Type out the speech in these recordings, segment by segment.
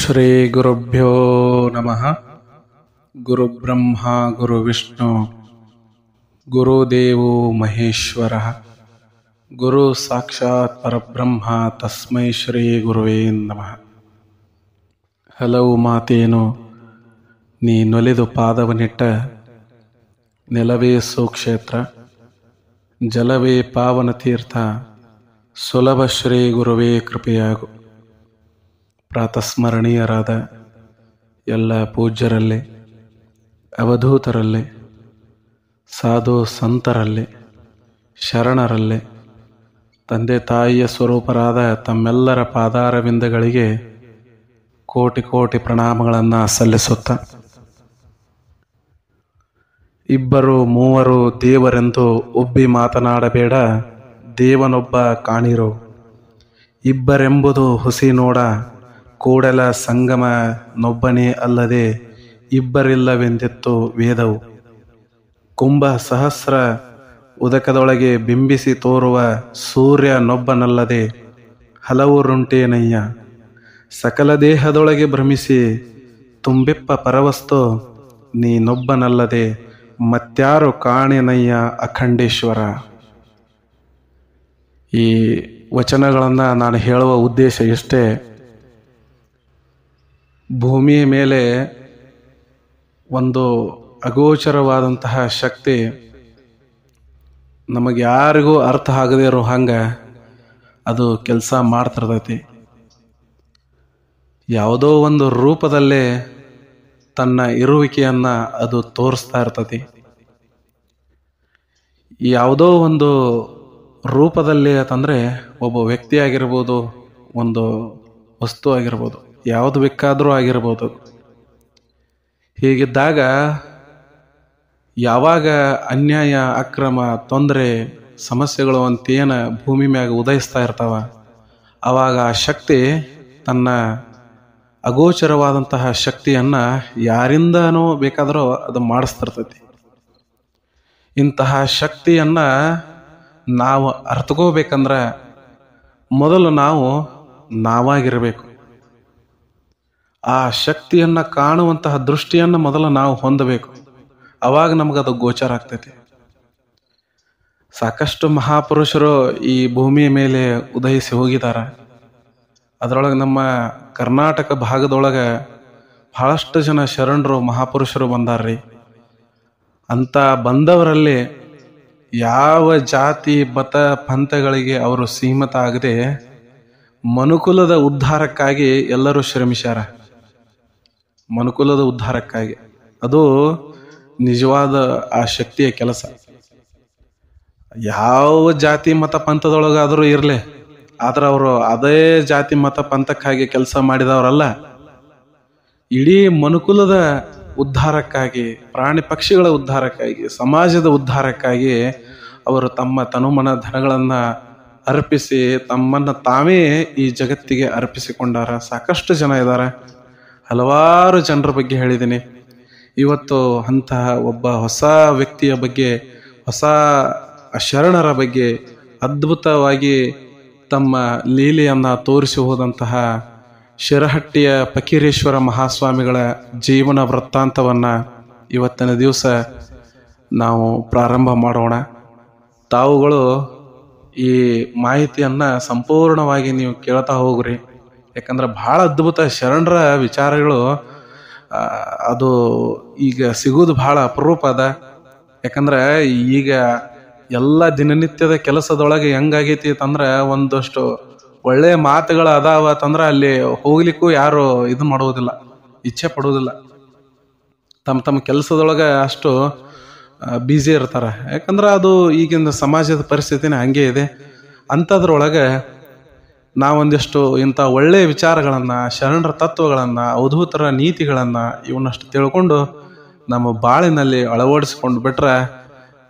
ಶ್ರೀ ಗುರುಭ್ಯೋ ನಮಃ. ಗುರುಬ್ರಹ್ಮ ಗುರುವಿಷ್ಣು ಗುರುದೇವೋ ಮಹೇಶ್ವರ. ಗುರು ಸಾಕ್ಷಾತ್ ಪರಬ್ರಹ್ಮ ತಸ್ಮೈ ಶ್ರೀ ಗುರುವೇ ನಮಃ. ಹಲವು ಮಾತೇನು ನೀ ನೊಲಿದು ಪಾದವನಿಟ್ಟ, ನೆಲವೇ ಸುಕ್ಷೇತ್ರ ಜಲವೇ ಪಾವನ ತೀರ್ಥ, ಸುಲಭ ಶ್ರೀ ಗುರುವೇ ಕೃಪೆಯಾಗು. ಪ್ರಾತಸ್ಮರಣೀಯರಾದ ಎಲ್ಲ ಪೂಜ್ಯರಲ್ಲಿ, ಅವಧೂತರಲ್ಲಿ, ಸಾಧು ಸಂತರಲ್ಲಿ, ಶರಣರಲ್ಲಿ, ತಂದೆ ತಾಯಿಯ ಸ್ವರೂಪರಾದ ತಮ್ಮೆಲ್ಲರ ಪಾದಾರವಿಂದಗಳಿಗೆ ಕೋಟಿ ಕೋಟಿ ಪ್ರಣಾಮಗಳನ್ನು ಸಲ್ಲಿಸುತ್ತ, ಇಬ್ಬರು ಮೂವರು ದೇವರೆಂದು ಒಬ್ಬಿ ಮಾತನಾಡಬೇಡ, ದೇವನೊಬ್ಬ ಕಾಣಿರೋ. ಇಬ್ಬರೆಂಬುದು ಹುಸಿ ನೋಡ, ಕೂಡಲ ಸಂಗಮ ನೊಬ್ಬನೇ ಅಲ್ಲದೆ ಇಬ್ಬರಿಲ್ಲವೆಂದಿತ್ತು ವೇದವು. ಕುಂಭ ಸಹಸ್ರ ಉದಕದೊಳಗೆ ಬಿಂಬಿಸಿ ತೋರುವ ಸೂರ್ಯನೊಬ್ಬನಲ್ಲದೆ ಹಲವುರುಂಟೇನಯ್ಯ. ಸಕಲ ದೇಹದೊಳಗೆ ಭ್ರಮಿಸಿ ತುಂಬಿಪ್ಪ ಪರವಸ್ತು, ನೀನೊಬ್ಬನಲ್ಲದೆ ಮತ್ಯಾರು ಕಾಣೆನಯ್ಯ ಅಖಂಡೇಶ್ವರ. ಈ ವಚನಗಳನ್ನು ನಾನು ಹೇಳುವ ಉದ್ದೇಶ ಇಷ್ಟೇ. ಭೂಮಿಯ ಮೇಲೆ ಒಂದು ಅಗೋಚರವಾದಂತಹ ಶಕ್ತಿ ನಮಗೆ ಯಾರಿಗೂ ಅರ್ಥ ಆಗದೇ ಇರೋ ಹಂಗೆ ಅದು ಕೆಲಸ ಮಾಡ್ತಿರ್ತೈತಿ. ಯಾವುದೋ ಒಂದು ರೂಪದಲ್ಲೇ ತನ್ನ ಇರುವಿಕೆಯನ್ನು ಅದು ತೋರಿಸ್ತಾ ಇರ್ತೈತಿ. ಯಾವುದೋ ಒಂದು ರೂಪದಲ್ಲಿ ಅಂತಂದರೆ ಒಬ್ಬ ವ್ಯಕ್ತಿ ಆಗಿರ್ಬೋದು, ಒಂದು ವಸ್ತು ಆಗಿರ್ಬೋದು, ಯಾವುದು ಬೇಕಾದರೂ ಆಗಿರ್ಬೋದು. ಹೀಗಿದ್ದಾಗ ಯಾವಾಗ ಅನ್ಯಾಯ, ಅಕ್ರಮ, ತೊಂದರೆ, ಸಮಸ್ಯೆಗಳು ಅಂತೇನ ಭೂಮಿ ಮ್ಯಾಗ ಉದಯಿಸ್ತಾ ಇರ್ತಾವ, ಆವಾಗ ಆ ಶಕ್ತಿ ತನ್ನ ಅಗೋಚರವಾದಂತಹ ಶಕ್ತಿಯನ್ನು ಯಾರಿಂದನೂ ಬೇಕಾದರೂ ಅದು ಮಾಡಿಸ್ತಿರ್ತೈತಿ. ಇಂತಹ ಶಕ್ತಿಯನ್ನು ನಾವು ಅರ್ಥಕೋಬೇಕಂದ್ರೆ ಮೊದಲು ನಾವು ನಾವಾಗಿರಬೇಕು. ಆ ಶಕ್ತಿಯನ್ನು ಕಾಣುವಂತಹ ದೃಷ್ಟಿಯನ್ನು ಮೊದಲು ನಾವು ಹೊಂದಬೇಕು. ಅವಾಗ ನಮಗದು ಗೋಚರ ಆಗ್ತೈತಿ. ಸಾಕಷ್ಟು ಮಹಾಪುರುಷರು ಈ ಭೂಮಿಯ ಮೇಲೆ ಉದಯಿಸಿ ಹೋಗಿದ್ದಾರೆ. ಅದರೊಳಗೆ ನಮ್ಮ ಕರ್ನಾಟಕ ಭಾಗದೊಳಗೆ ಬಹಳಷ್ಟು ಜನ ಶರಣರು ಮಹಾಪುರುಷರು ಬಂದಾರ್ರಿ. ಅಂತ ಬಂದವರಲ್ಲಿ ಯಾವ ಜಾತಿ ಮತ ಪಂಥಗಳಿಗೆ ಅವರು ಸೀಮಿತ ಆಗದೆ ಮನುಕುಲದ ಉದ್ಧಾರಕ್ಕಾಗಿ ಎಲ್ಲರೂ ಶ್ರಮಿಸ್ಯಾರ. ಮನುಕುಲದ ಉದ್ಧಾರಕ್ಕಾಗಿ ಅದು ನಿಜವಾದ ಆ ಶಕ್ತಿಯ ಕೆಲಸ. ಯಾವ ಜಾತಿ ಮತ ಪಂಥದೊಳಗಾದರೂ ಇರಲಿ, ಆದ್ರೆ ಅವರು ಅದೇ ಜಾತಿ ಮತ ಪಂಥಕ್ಕಾಗಿ ಕೆಲಸ ಮಾಡಿದವರಲ್ಲ. ಇಡೀ ಮನುಕುಲದ ಉದ್ಧಾರಕ್ಕಾಗಿ, ಪ್ರಾಣಿ ಪಕ್ಷಿಗಳ ಉದ್ಧಾರಕ್ಕಾಗಿ, ಸಮಾಜದ ಉದ್ಧಾರಕ್ಕಾಗಿ ಅವರು ತಮ್ಮ ತನುಮನ ಧನಗಳನ್ನು ಅರ್ಪಿಸಿ ತಮ್ಮನ್ನು ತಾವೇ ಈ ಜಗತ್ತಿಗೆ ಅರ್ಪಿಸಿಕೊಂಡಾರ. ಸಾಕಷ್ಟು ಜನ ಇದ್ದಾರೆ. ಹಲವಾರು ಜನರ ಬಗ್ಗೆ ಹೇಳಿದ್ದೀನಿ. ಇವತ್ತು ಅಂತಹ ಒಬ್ಬ ಹೊಸ ವ್ಯಕ್ತಿಯ ಬಗ್ಗೆ, ಹೊಸ ಶರಣರ ಬಗ್ಗೆ ಅದ್ಭುತವಾಗಿ ತಮ್ಮ ಲೀಲೆಯನ್ನು ತೋರಿಸಿ ಹೋದಂತಹ ಶಿರಹಟ್ಟಿಯ ಫಕೀರೇಶ್ವರ ಮಹಾಸ್ವಾಮಿಗಳ ಜೀವನ ವೃತ್ತಾಂತವನ್ನು ಇವತ್ತಿನ ದಿವಸ ನಾವು ಪ್ರಾರಂಭ ಮಾಡೋಣ. ತಾವುಗಳು ಈ ಮಾಹಿತಿಯನ್ನು ಸಂಪೂರ್ಣವಾಗಿ ನೀವು ಕೇಳ್ತಾ ಹೋಗ್ರಿ. ಯಾಕಂದ್ರೆ ಭಾಳ ಅದ್ಭುತ ಶರಣರ ವಿಚಾರಗಳು ಅದು ಈಗ ಸಿಗೋದು ಭಾಳ ಅಪರೂಪ ಅದ. ಯಾಕಂದ್ರೆ ಈಗ ಎಲ್ಲ ದಿನನಿತ್ಯದ ಕೆಲಸದೊಳಗೆ ಹೆಂಗಾಗೈತಿ ಅಂತಂದ್ರೆ ಒಂದಷ್ಟು ಒಳ್ಳೆಯ ಮಾತುಗಳು ಅದಾವ ಅಂತಂದ್ರೆ ಅಲ್ಲಿ ಹೋಗ್ಲಿಕ್ಕೂ ಯಾರು ಇದು ಮಾಡೋದಿಲ್ಲ, ಇಚ್ಛೆ ಪಡೋದಿಲ್ಲ. ತಮ್ಮ ತಮ್ಮ ಕೆಲಸದೊಳಗೆ ಅಷ್ಟು ಬ್ಯುಸಿ ಇರ್ತಾರೆ. ಯಾಕಂದ್ರೆ ಅದು ಈಗಿನ ಸಮಾಜದ ಪರಿಸ್ಥಿತಿನೇ ಹಂಗೆ ಇದೆ. ಅಂಥದ್ರೊಳಗೆ ನಾವೊಂದಿಷ್ಟು ಇಂಥ ಒಳ್ಳೆಯ ವಿಚಾರಗಳನ್ನು, ಶರಣರ ತತ್ವಗಳನ್ನು, ಅವಧೂತರ ನೀತಿಗಳನ್ನು ಇವನ್ನಷ್ಟು ತಿಳ್ಕೊಂಡು ನಮ್ಮ ಬಾಳಿನಲ್ಲಿ ಅಳವಡಿಸ್ಕೊಂಡು ಬಿಟ್ರೆ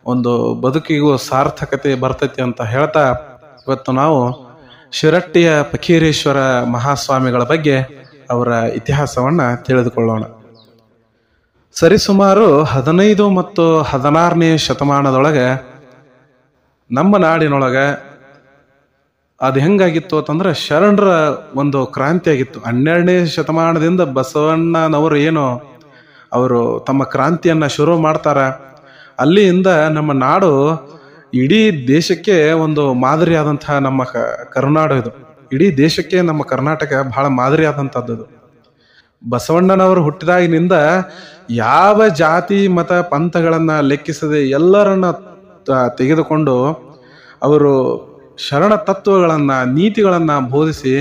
ಒಂದು ಬದುಕಿಗೂ ಸಾರ್ಥಕತೆ ಬರ್ತೈತಿ ಅಂತ ಹೇಳ್ತಾ ಇವತ್ತು ನಾವು ಶಿರಹಟ್ಟಿಯ ಫಕೀರೇಶ್ವರ ಮಹಾಸ್ವಾಮಿಗಳ ಬಗ್ಗೆ ಅವರ ಇತಿಹಾಸವನ್ನು ತಿಳಿದುಕೊಳ್ಳೋಣ. ಸರಿಸುಮಾರು 15 ಮತ್ತು 16ನೇ ಶತಮಾನದೊಳಗೆ ನಮ್ಮ ನಾಡಿನೊಳಗೆ ಅದು ಹೆಂಗಾಗಿತ್ತು ಅಂತಂದ್ರೆ ಶರಣರ ಒಂದು ಕ್ರಾಂತಿ ಆಗಿತ್ತು. 12ನೇ ಶತಮಾನದಿಂದ ಬಸವಣ್ಣನವರು ಏನು ಅವರು ತಮ್ಮ ಕ್ರಾಂತಿಯನ್ನ ಶುರು ಮಾಡ್ತಾರ, ಅಲ್ಲಿಂದ ನಮ್ಮ ನಾಡು ಇಡೀ ದೇಶಕ್ಕೆ ಒಂದು ಮಾದರಿಯಾದಂತಹ ನಮ್ಮ ಕರುನಾಡು ಇದು. ಇಡೀ ದೇಶಕ್ಕೆ ನಮ್ಮ ಕರ್ನಾಟಕ ಬಹಳ ಮಾದರಿಯಾದಂಥದ್ದು. ಬಸವಣ್ಣನವರು ಹುಟ್ಟಿದಾಗಿನಿಂದ ಯಾವ ಜಾತಿ ಮತ ಪಂಥಗಳನ್ನ ಲೆಕ್ಕಿಸದೆ ಎಲ್ಲರನ್ನ ತೆಗೆದುಕೊಂಡು ಅವರು ಶರಣ ತತ್ವಗಳನ್ನ ನೀತಿಗಳನ್ನ ಬೋಧಿಸಿ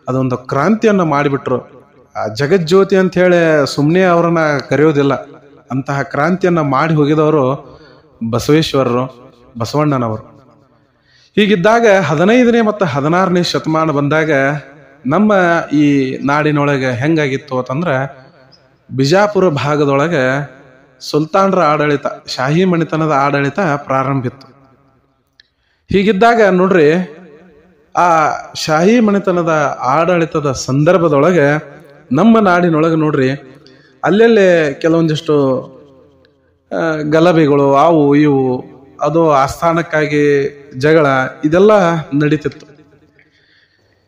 ಅದೊಂದು ಕ್ರಾಂತಿಯನ್ನ ಮಾಡಿಬಿಟ್ರು. ಜಗಜ್ಯೋತಿ ಅಂತ ಹೇಳಿ ಸುಮ್ಮನೆ ಅವರನ್ನ ಕರೆಯೋದಿಲ್ಲ, ಅಂತಹ ಕ್ರಾಂತಿಯನ್ನ ಮಾಡಿ ಹೋಗಿದವರು ಬಸವೇಶ್ವರರು, ಬಸವಣ್ಣನವರು. ಹೀಗಿದ್ದಾಗ 15ನೇ ಮತ್ತು 16ನೇ ಶತಮಾನ ಬಂದಾಗ ನಮ್ಮ ಈ ನಾಡಿನೊಳಗೆ ಹೆಂಗಾಗಿತ್ತು ಅಂತಂದ್ರೆ ಬಿಜಾಪುರ ಭಾಗದೊಳಗೆ ಸುಲ್ತಾನರ ಆಡಳಿತ, ಶಾಹಿ ಮಣಿತನದ ಆಡಳಿತ ಪ್ರಾರಂಭಿತ್ತು. ಹೀಗಿದ್ದಾಗ ನೋಡ್ರಿ, ಆ ಶಾಹಿ ಮಣಿತನದ ಆಡಳಿತದ ಸಂದರ್ಭದೊಳಗೆ ನಮ್ಮ ನಾಡಿನೊಳಗೆ ನೋಡ್ರಿ ಅಲ್ಲೆಲ್ಲೇ ಕೆಲವೊಂದಿಷ್ಟು ಗಲಭೆಗಳು ಅವು ಇವು, ಅದು ಆಸ್ಥಾನಕ್ಕಾಗಿ ಜಗಳ, ಇದೆಲ್ಲ ನಡೀತಿತ್ತು.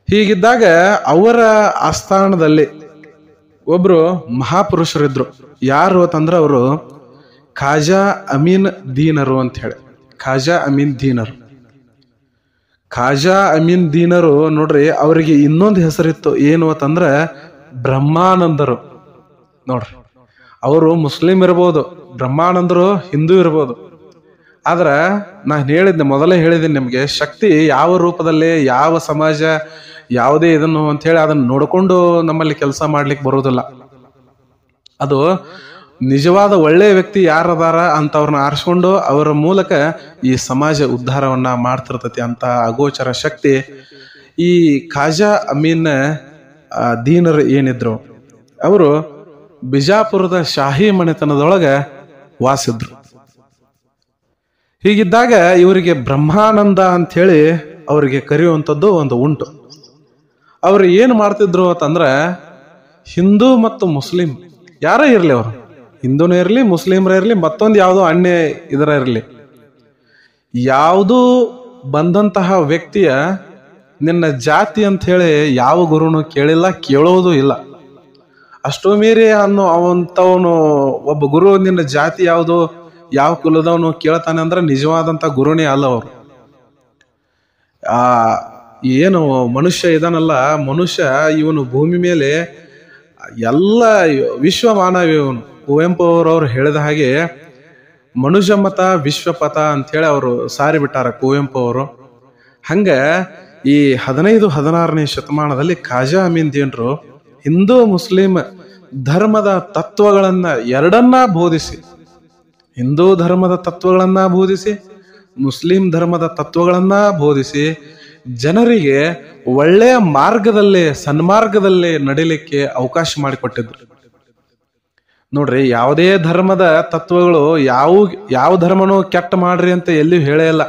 ಹೀಗಿದ್ದಾಗ ಅವರ ಆಸ್ಥಾನದಲ್ಲಿ ಒಬ್ರು ಮಹಾಪುರುಷರಿದ್ರು. ಯಾರು ಅಂತಂದ್ರೆ ಅವರು ಖಾಜಾ ಅಮೀನ್ ದೀನರು ಅಂತ ಹೇಳಿ. ಖಾಜಾ ಅಮೀನ್ ದೀನರು ಖಾಜಾ ಅಮೀನ್ ದೀನರು ನೋಡ್ರಿ, ಅವರಿಗೆ ಇನ್ನೊಂದು ಹೆಸರಿತ್ತು. ಏನು ಅಂತಂದ್ರೆ ಬ್ರಹ್ಮಾನಂದರು. ನೋಡ್ರಿ, ಅವರು ಮುಸ್ಲಿಂ ಇರ್ಬೋದು, ಬ್ರಹ್ಮಾನಂದರು ಹಿಂದೂ ಇರ್ಬೋದು. ಆದ್ರ ಮೊದಲೇ ಹೇಳಿದ್ದೀನಿ ನಿಮ್ಗೆ, ಶಕ್ತಿ ಯಾವ ರೂಪದಲ್ಲಿ, ಯಾವ ಸಮಾಜ, ಯಾವುದೇ ಇದನ್ನು ಅಂತ ಹೇಳಿ ಅದನ್ನ ನೋಡ್ಕೊಂಡು ನಮ್ಮಲ್ಲಿ ಕೆಲಸ ಮಾಡ್ಲಿಕ್ಕೆ ಬರೋದಿಲ್ಲ. ಅದು ನಿಜವಾದ ಒಳ್ಳೆಯ ವ್ಯಕ್ತಿ ಯಾರದಾರ ಅಂತವ್ರನ್ನ ಆರಿಸ್ಕೊಂಡು ಅವರ ಮೂಲಕ ಈ ಸಮಾಜ ಉದ್ಧಾರವನ್ನ ಮಾಡ್ತಿರ್ತತಿ. ಅಂತ ಅಗೋಚರ ಶಕ್ತಿ ಈ ಖಾಜಾ ಅಮೀನ್ ದೀನರು ಏನಿದ್ರು, ಅವರು ಬಿಜಾಪುರದ ಶಾಹಿ ಮನೆತನದೊಳಗೆ ವಾಸಿದ್ರು. ಹೀಗಿದ್ದಾಗ ಇವರಿಗೆ ಬ್ರಹ್ಮಾನಂದ ಅಂತ ಹೇಳಿ ಅವರಿಗೆ ಕರೆಯುವಂಥದ್ದು ಒಂದು ಉಂಟು. ಅವರು ಏನು ಮಾಡ್ತಿದ್ರು ಅಂತಂದ್ರೆ, ಹಿಂದೂ ಮತ್ತು ಮುಸ್ಲಿಂ ಯಾರೇ ಇರಲಿ, ಅವರು ಹಿಂದೂನೇ ಇರಲಿ, ಮುಸ್ಲಿಮ್ರೇ ಇರಲಿ, ಮತ್ತೊಂದು ಯಾವುದೋ ಅನ್ಯ ಇದರ ಇರಲಿ, ಯಾವುದೂ ಬಂದಂತಹ ವ್ಯಕ್ತಿಯ ನಿನ್ನ ಜಾತಿ ಅಂತ ಹೇಳಿ ಯಾವ ಗುರುನು ಕೇಳಿಲ್ಲ, ಕೇಳೋದು ಇಲ್ಲ. ಅಷ್ಟೋ ಮೀರಿ ಅವಂತವನು ಒಬ್ಬ ಗುರು ನಿನ್ನ ಜಾತಿ ಯಾವುದು, ಯಾವ ಕುಲದವನು ಕೇಳ್ತಾನೆ ಅಂದ್ರೆ ನಿಜವಾದಂತ ಗುರುನೇ ಅಲ್ಲ ಅವರು. ಏನು ಮನುಷ್ಯ ಇದನ್ನಲ್ಲ, ಮನುಷ್ಯ ಇವನು ಭೂಮಿ ಮೇಲೆ ಎಲ್ಲ ವಿಶ್ವ ಮಾನವ ಇವನು. ಕುವೆಂಪು ಅವರವ್ರು ಹೇಳಿದ ಹಾಗೆ ಮನುಷ್ಯ ಮತ ವಿಶ್ವಪಥ ಅಂತ ಹೇಳಿ ಅವರು ಸಾರಿ ಬಿಟ್ಟಾರ ಕುವೆಂಪು ಅವರು. ಹಂಗ ಈ 15-16ನೇ ಶತಮಾನದಲ್ಲಿ ಖಾಜಾ ಅಮೀನ್ ದೀನರು ಹಿಂದೂ ಮುಸ್ಲಿಂ ಧರ್ಮದ ತತ್ವಗಳನ್ನ ಎರಡನ್ನ ಬೋಧಿಸಿ, ಹಿಂದೂ ಧರ್ಮದ ತತ್ವಗಳನ್ನ ಬೋಧಿಸಿ, ಮುಸ್ಲಿಂ ಧರ್ಮದ ತತ್ವಗಳನ್ನ ಬೋಧಿಸಿ, ಜನರಿಗೆ ಒಳ್ಳೆಯ ಮಾರ್ಗದಲ್ಲಿ, ಸನ್ಮಾರ್ಗದಲ್ಲಿ ನಡಿಲಿಕ್ಕೆ ಅವಕಾಶ ಮಾಡಿಕೊಟ್ಟಿದ್ರು. ನೋಡ್ರಿ, ಯಾವುದೇ ಧರ್ಮದ ತತ್ವಗಳು ಯಾವ ಧರ್ಮನೂ ಕೆಟ್ಟ ಮಾಡ್ರಿ ಅಂತ ಎಲ್ಲಿಯೂ ಹೇಳೇ ಇಲ್ಲ.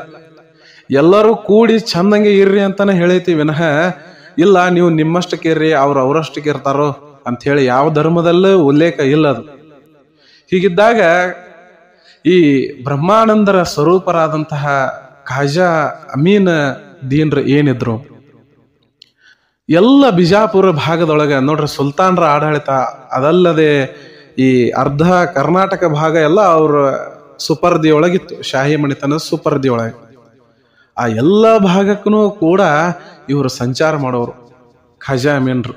ಎಲ್ಲರೂ ಕೂಡಿ ಚಂದಂಗೆ ಇರ್ರಿ ಅಂತಾನೆ ಹೇಳೈತಿ ವಿನಃ ಇಲ್ಲ ನೀವು ನಿಮ್ಮಷ್ಟಕ್ಕೆ ಇರ್ರಿ, ಅವ್ರು ಅವರಷ್ಟಕ್ಕೆ ಇರ್ತಾರೋ ಅಂತ ಹೇಳಿ ಯಾವ ಧರ್ಮದಲ್ಲೂ ಉಲ್ಲೇಖ ಇಲ್ಲ ಅದು. ಹೀಗಿದ್ದಾಗ ಈ ಬ್ರಹ್ಮಾನಂದರ ಸ್ವರೂಪರಾದಂತಹ ಖಾಜಾ ಅಮೀನ್ ದೀನ್ರು ಏನಿದ್ರು, ಎಲ್ಲ ಬಿಜಾಪುರ ಭಾಗದೊಳಗೆ ನೋಡ್ರಿ ಸುಲ್ತಾನರ ಆಡಳಿತ, ಅದಲ್ಲದೆ ಈ ಅರ್ಧ ಕರ್ನಾಟಕ ಭಾಗ ಎಲ್ಲ ಅವ್ರ ಸುಪರ್ದಿ ಒಳಗಿತ್ತು, ಶಾಹಿ ಮಣಿತನದ ಸುಪರ್ದಿ ಒಳಗೆ. ಆ ಎಲ್ಲ ಭಾಗಕ್ಕೂ ಕೂಡ ಇವರು ಸಂಚಾರ ಮಾಡೋರು. ಖಾಜಾ ಅಮೀನ್ರು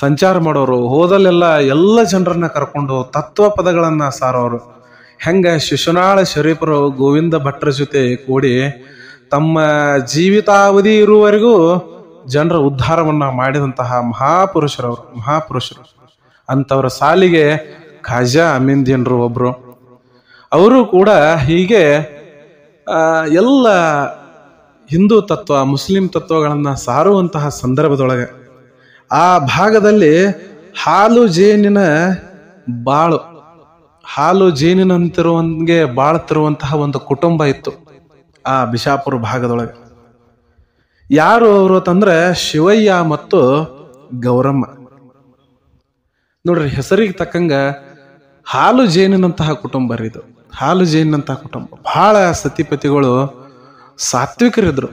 ಸಂಚಾರ ಮಾಡೋರು, ಹೋದಲ್ಲೆಲ್ಲ ಎಲ್ಲ ಜನರನ್ನ ಕರ್ಕೊಂಡು ತತ್ವ ಪದಗಳನ್ನ ಸಾರೋರು. ಹೆಂಗ ಶಿಶುನಾಳ ಶರೀಫರು ಗೋವಿಂದ ಭಟ್ರ ಜೊತೆ ಕೂಡಿ ತಮ್ಮ ಜೀವಿತಾವಧಿ ಇರುವವರೆಗೂ ಜನರ ಉದ್ಧಾರವನ್ನ ಮಾಡಿದಂತಹ ಮಹಾಪುರುಷರು ಅಂತವರ ಸಾಲಿಗೆ ಖಾಜಾ ಅಮೀನ್ ದೀನರು ಒಬ್ರು. ಅವರು ಕೂಡ ಹೀಗೆ ಎಲ್ಲ ಹಿಂದೂ ತತ್ವ ಮುಸ್ಲಿಂ ತತ್ವಗಳನ್ನ ಸಾರುವಂತಹ ಸಂದರ್ಭದೊಳಗೆ ಆ ಭಾಗದಲ್ಲಿ ಹಾಲು ಜೇನಿನಂತಿರುವಂಗೆ ಬಾಳ್ತಿರುವಂತಹ ಒಂದು ಕುಟುಂಬ ಇತ್ತು ಆ ಬಿಜಾಪುರ ಭಾಗದೊಳಗೆ. ಯಾರು ಅವರು ಅಂತಂದ್ರೆ ಶಿವಯ್ಯ ಮತ್ತು ಗೌರಮ್ಮ. ನೋಡ್ರಿ, ಹೆಸರಿಗೆ ತಕ್ಕಂಗ ಹಾಲು ಜೇನಿನಂತಹ ಕುಟುಂಬ ಇದು. ಹಾಲು ಜೇನಿನಂತಹ ಕುಟುಂಬ, ಬಹಳ ಸತಿಪತಿಗಳು ಸಾತ್ವಿಕರಿದ್ರು.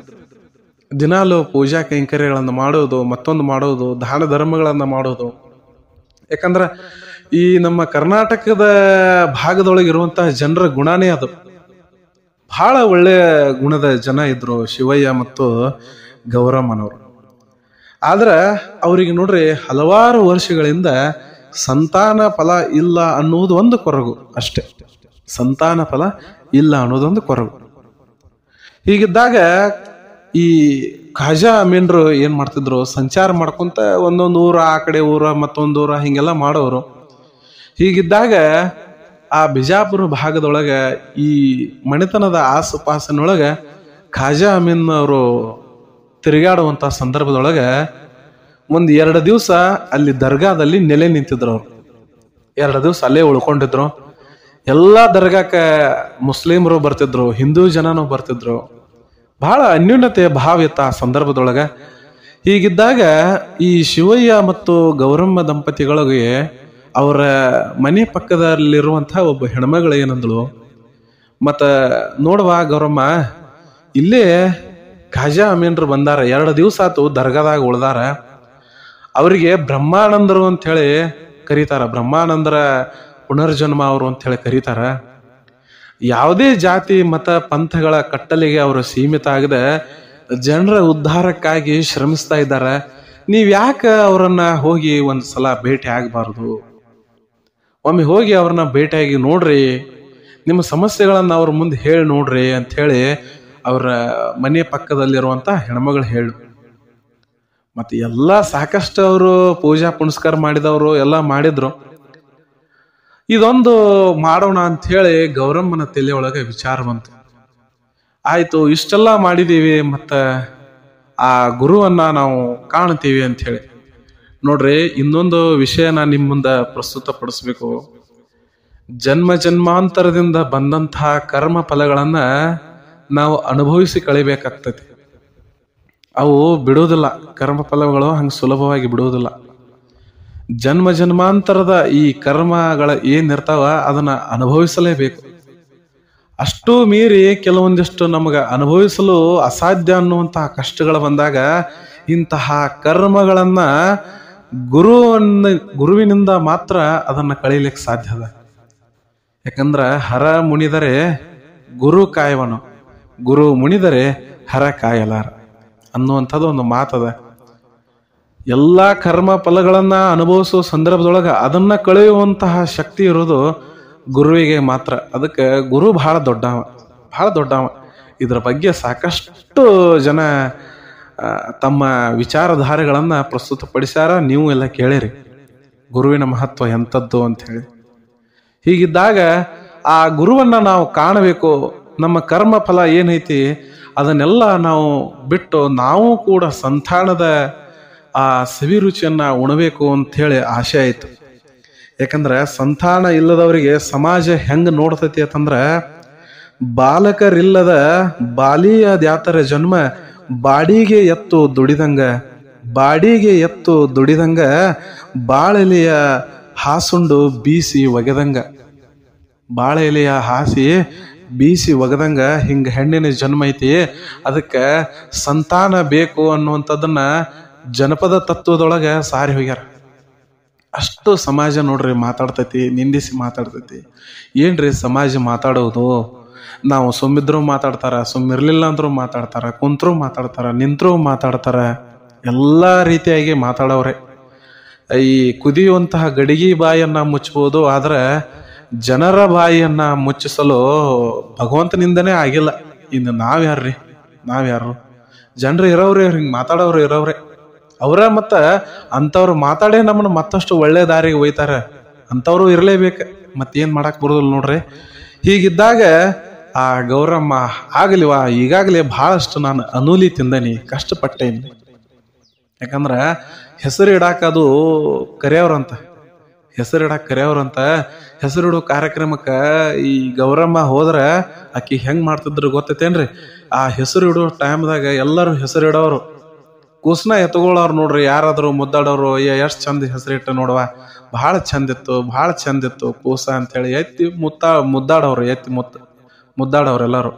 ದಿನಾಲು ಪೂಜಾ ಕೈಂಕರ್ಯಗಳನ್ನು ಮಾಡೋದು, ಮತ್ತೊಂದು ಮಾಡೋದು, ದಾನ ಧರ್ಮಗಳನ್ನು ಮಾಡೋದು. ಯಾಕಂದ್ರೆ ಈ ನಮ್ಮ ಕರ್ನಾಟಕದ ಭಾಗದೊಳಗಿರುವಂತಹ ಜನರ ಗುಣನೇ ಅದು. ಬಹಳ ಒಳ್ಳೆಯ ಗುಣದ ಜನ ಇದ್ರು ಶಿವಯ್ಯ ಮತ್ತು ಗೌರಮ್ಮನವರು. ಆದ್ರೆ ಅವ್ರಿಗೆ ನೋಡ್ರಿ ಹಲವಾರು ವರ್ಷಗಳಿಂದ ಸಂತಾನ ಫಲ ಇಲ್ಲ ಅನ್ನುವುದು ಒಂದು ಕೊರಗು ಅಷ್ಟೇ. ಸಂತಾನ ಫಲ ಇಲ್ಲ ಅನ್ನೋದೊಂದು ಕೊರಗು. ಹೀಗಿದ್ದಾಗ ಈ ಖಾಜಾ ಅಮೀನ್ರು ಏನ್ ಮಾಡ್ತಿದ್ರು, ಸಂಚಾರ ಮಾಡ್ಕೊಂತ ಒಂದೊಂದು ಊರ, ಆ ಕಡೆ ಊರ, ಮತ್ತೊಂದು ಊರ, ಹಿಂಗೆಲ್ಲ ಮಾಡೋರು. ಹೀಗಿದ್ದಾಗ ಆ ಬಿಜಾಪುರ ಭಾಗದೊಳಗ ಈ ಮಣಿತನದ ಆಸುಪಾಸಿನೊಳಗ ಖಾಜಾ ಅಮೀನ್ ಅವರು ತಿರುಗಾಡುವಂತ ಸಂದರ್ಭದೊಳಗ ಒಂದ್ 2 ದಿವಸ ಅಲ್ಲಿ ದರ್ಗಾದಲ್ಲಿ ನೆಲೆ ನಿಂತಿದ್ರು. ಅವ್ರು 2 ದಿವಸ ಅಲ್ಲೇ ಉಳ್ಕೊಂಡಿದ್ರು. ಎಲ್ಲಾ ದರ್ಗಾಕ್ಕ ಮುಸ್ಲಿಮರು ಬರ್ತಿದ್ರು, ಹಿಂದೂ ಜನನು ಬರ್ತಿದ್ರು. ಬಹಳ ಅನ್ಯೂನ್ಯತೆ ಭಾವ ಇತ್ತು ಆ ಸಂದರ್ಭದೊಳಗ. ಹೀಗಿದ್ದಾಗ ಈ ಶಿವಯ್ಯ ಮತ್ತು ಗೌರಮ್ಮ ದಂಪತಿಗಳಿಗೆ ಅವರ ಮನೆ ಪಕ್ಕದಲ್ಲಿರುವಂತಹ ಒಬ್ಬ ಹೆಣ್ಮಗಳು ಏನಂದಳು, ಮತ್ತ ನೋಡುವ ಗೌರಮ್ಮ, ಇಲ್ಲೇ ಖಾಜಾ ಅಮೀನ್ರು ಬಂದಾರ, 2 ದಿವಸ ಆತು ದರ್ಗಾದಾಗ ಉಳ್ದಾರ. ಅವರಿಗೆ ಬ್ರಹ್ಮಾನಂದರು ಅಂತ ಹೇಳಿ ಕರೀತಾರ, ಬ್ರಹ್ಮಾನಂದರ ಪುನರ್ಜನ್ಮ ಅವರು ಅಂತ ಹೇಳಿ ಕರೀತಾರ. ಯಾವುದೇ ಜಾತಿ ಮತ ಪಂಥಗಳ ಕಟ್ಟಲಿಗೆ ಅವರು ಸೀಮಿತ ಆಗದೆ ಜನರ ಉದ್ಧಾರಕ್ಕಾಗಿ ಶ್ರಮಿಸ್ತಾ ಇದ್ದಾರೆ. ನೀವ್ ಯಾಕ ಅವರನ್ನ ಹೋಗಿ ಒಂದ್ಸಲ ಭೇಟಿ ಆಗಬಾರ್ದು? ಒಮ್ಮೆ ಹೋಗಿ ಅವ್ರನ್ನ ಭೇಟಿಯಾಗಿ ನೋಡ್ರಿ, ನಿಮ್ಮ ಸಮಸ್ಯೆಗಳನ್ನ ಅವ್ರ ಮುಂದೆ ಹೇಳಿ ನೋಡ್ರಿ ಅಂತ ಹೇಳಿ ಅವರ ಮನೆ ಪಕ್ಕದಲ್ಲಿರುವಂತ ಹೆಣ್ಮಗಳು ಹೇಳು. ಮತ್ತೆ ಎಲ್ಲಾ ಸಾಕಷ್ಟು ಅವರು ಪೂಜಾ ಪುನಸ್ಕಾರ ಮಾಡಿದವರು ಎಲ್ಲ ಮಾಡಿದ್ರು. ಇದೊಂದು ಮಾಡೋಣ ಅಂತ ಹೇಳಿ ಗೌರಮ್ಮನ ತಲೆಯೊಳಗೆ ವಿಚಾರ ಬಂತು. ಆಯ್ತು, ಇಷ್ಟೆಲ್ಲ ಮಾಡಿದೀವಿ, ಮತ್ತ ಆ ಗುರುವನ್ನ ನಾವು ಕಾಣ್ತೀವಿ ಅಂತ ಹೇಳಿ. ನೋಡ್ರಿ, ಇನ್ನೊಂದು ವಿಷಯ ನಾನು ನಿಮ್ಮ ಮುಂದೆ ಪ್ರಸ್ತುತ ಪಡಿಸ್ಬೇಕು. ಜನ್ಮ ಜನ್ಮಾಂತರದಿಂದ ಬಂದಂತಹ ಕರ್ಮ ಫಲಗಳನ್ನ ನಾವು ಅನುಭವಿಸಿ ಕಳಿಬೇಕಾಗ್ತೈತಿ. ಅವು ಬಿಡುವುದಿಲ್ಲ, ಕರ್ಮ ಫಲಗಳು ಹಂಗ ಸುಲಭವಾಗಿ ಬಿಡುವುದಿಲ್ಲ. ಜನ್ಮ ಜನ್ಮಾಂತರದ ಈ ಕರ್ಮಗಳ ಏನಿರ್ತಾವ ಅದನ್ನ ಅನುಭವಿಸಲೇಬೇಕು. ಅಷ್ಟು ಮೀರಿ ಕೆಲವೊಂದಿಷ್ಟು ನಮಗ ಅನುಭವಿಸಲು ಅಸಾಧ್ಯ ಅನ್ನುವಂತಹ ಕಷ್ಟಗಳು ಬಂದಾಗ ಇಂತಹ ಕರ್ಮಗಳನ್ನ ಗುರುವಿನಿಂದ ಮಾತ್ರ ಅದನ್ನ ಕಳೀಲಿಕ್ಕೆ ಸಾಧ್ಯ ಅದ. ಯಾಕಂದ್ರ ಹರ ಮುನಿದರೆ ಗುರು ಕಾಯವನು, ಗುರು ಮುನಿದರೆ ಹರ ಕಾಯಲಾರ ಅನ್ನುವಂಥದ್ದು ಒಂದು ಮಾತದ. ಎಲ್ಲಾ ಕರ್ಮ ಫಲಗಳನ್ನ ಅನುಭವಿಸುವ ಸಂದರ್ಭದೊಳಗ ಅದನ್ನ ಕಳೆಯುವಂತಹ ಶಕ್ತಿ ಇರೋದು ಗುರುವಿಗೆ ಮಾತ್ರ. ಅದಕ್ಕೆ ಗುರು ಬಹಳ ದೊಡ್ಡವ. ಇದ್ರ ಬಗ್ಗೆ ಸಾಕಷ್ಟು ಜನ ತಮ್ಮ ವಿಚಾರಧಾರೆಗಳನ್ನ ಪ್ರಸ್ತುತಪಡಿಸ್ಯಾರ. ನೀವು ಎಲ್ಲ ಕೇಳಿರಿ ಗುರುವಿನ ಮಹತ್ವ ಎಂಥದ್ದು ಅಂತ ಹೇಳಿ. ಹೀಗಿದ್ದಾಗ ಆ ಗುರುವನ್ನ ನಾವು ಕಾಣಬೇಕು. ನಮ್ಮ ಕರ್ಮ ಫಲ ಏನೈತಿ ಅದನ್ನೆಲ್ಲ ನಾವು ಬಿಟ್ಟು ನಾವು ಕೂಡ ಸಂತಾನದ ಆ ಸವಿ ರುಚಿಯನ್ನ ಉಣಬೇಕು ಅಂತ ಹೇಳಿ ಆಸೆ ಆಯ್ತು. ಯಾಕಂದ್ರೆ ಸಂತಾನ ಇಲ್ಲದವರಿಗೆ ಸಮಾಜ ಹೆಂಗ್ ನೋಡ್ತೈತಿ ಅಂತಂದ್ರ, ಬಾಲಕರಿಲ್ಲದ ಬಾಲಿಯದ್ಯಾತರ ಜನ್ಮ ಬಾಡಿಗೆ ಎತ್ತು ದುಡಿದಂಗ ಬಾಳೆಲೆಯ ಹಾಸುಂಡು ಬೀಸಿ ಒಗೆದಂಗ. ಬಾಳೆ ಎಲೆಯ ಹಾಸಿ ಬೀಸಿ ಒಗದಂಗ ಹಿಂಗ ಹೆಣ್ಣಿನ ಜನ್ಮ ಐತಿ. ಅದಕ್ಕೆ ಸಂತಾನ ಬೇಕು ಅನ್ನುವಂಥದ್ದನ್ನ ಜನಪದ ತತ್ವದೊಳಗ ಸಾರಿ ಹೋಗ್ಯಾರ. ಅಷ್ಟು ಸಮಾಜ ನೋಡ್ರಿ ಮಾತಾಡ್ತೈತಿ, ನಿಂದಿಸಿ ಮಾತಾಡ್ತೈತಿ. ಏನ್ರಿ ಸಮಾಜ ಮಾತಾಡೋದು? ನಾವು ಸುಮ್ಮಿದ್ರು ಮಾತಾಡ್ತಾರ, ಸುಮ್ಮಿರ್ಲಿಲ್ಲ ಅಂದ್ರೂ ಮಾತಾಡ್ತಾರ, ಕುಂತ್ರು ಮಾತಾಡ್ತಾರ, ನಿಂತ್ರು ಮಾತಾಡ್ತಾರ, ಎಲ್ಲಾ ರೀತಿಯಾಗಿ ಮಾತಾಡೋರೆ. ಈ ಕುದಿಯುವಂತಹ ಗಡಿಗೆ ಬಾಯನ್ನ ಮುಚ್ಚಬಹುದು, ಆದ್ರೆ ಜನರ ಬಾಯಿಯನ್ನ ಮುಚ್ಚಿಸಲು ಭಗವಂತನಿಂದನೇ ಆಗಿಲ್ಲ. ಇನ್ನು ನಾವ್ಯಾರು? ಜನರು ಇರೋವ್ರೆ, ಹಿಂಗ್ ಮಾತಾಡೋರು ಇರೋವ್ರೆ. ಅವ್ರ ಮತ್ತ ಅಂತವ್ರು ಮಾತಾಡೇ ನಮ್ಮನ್ನ ಮತ್ತಷ್ಟು ಒಳ್ಳೆ ದಾರಿಗೆ ಒಯ್ತಾರ. ಅಂತವ್ರು ಇರ್ಲೇಬೇಕ, ಮತ್ತೇನ್ ಮಾಡಕ್ ಬರೋದಿಲ್ಲ ನೋಡ್ರಿ. ಹೀಗಿದ್ದಾಗ ಆ ಗೌರಮ್ಮ ಆಗಲಿವಾ, ಈಗಾಗಲೇ ಬಹಳಷ್ಟು ನಾನು ಅನೂಲಿ ತಿಂದನಿ, ಕಷ್ಟಪಟ್ಟೇನಿ. ಯಾಕಂದ್ರ ಹೆಸರಿಡಾಕ ಅದು ಕರೆಯವ್ರಂತ, ಹೆಸರಿಡೋ ಕಾರ್ಯಕ್ರಮಕ್ಕ ಈ ಗೌರಮ್ಮ ಹೋದ್ರ ಆಕಿ ಹೆಂಗ್ ಮಾಡ್ತಿದ್ರು ಗೊತ್ತೈತೇನ್ರಿ? ಆ ಹೆಸರಿಡೋ ಟೈಮ್ದಾಗ ಎಲ್ಲರೂ ಹೆಸರಿಡೋರು, ಕೂಸ್ನ ಎತ್ಕೊಳ್ಳೋರು ನೋಡ್ರಿ. ಯಾರಾದ್ರು ಮುದ್ದಾಡೋರು, ಎಷ್ಟ್ ಚಂದ ಹೆಸರಿಟ್ಟ ನೋಡುವ, ಬಹಳ ಚಂದಿತ್ತು ಕೂಸ ಅಂತೇಳಿ ಎತ್ತಿ ಮುದ್ದಾಡೋರು, ಮುದ್ದಾಡೋರು ಎಲ್ಲರೂ.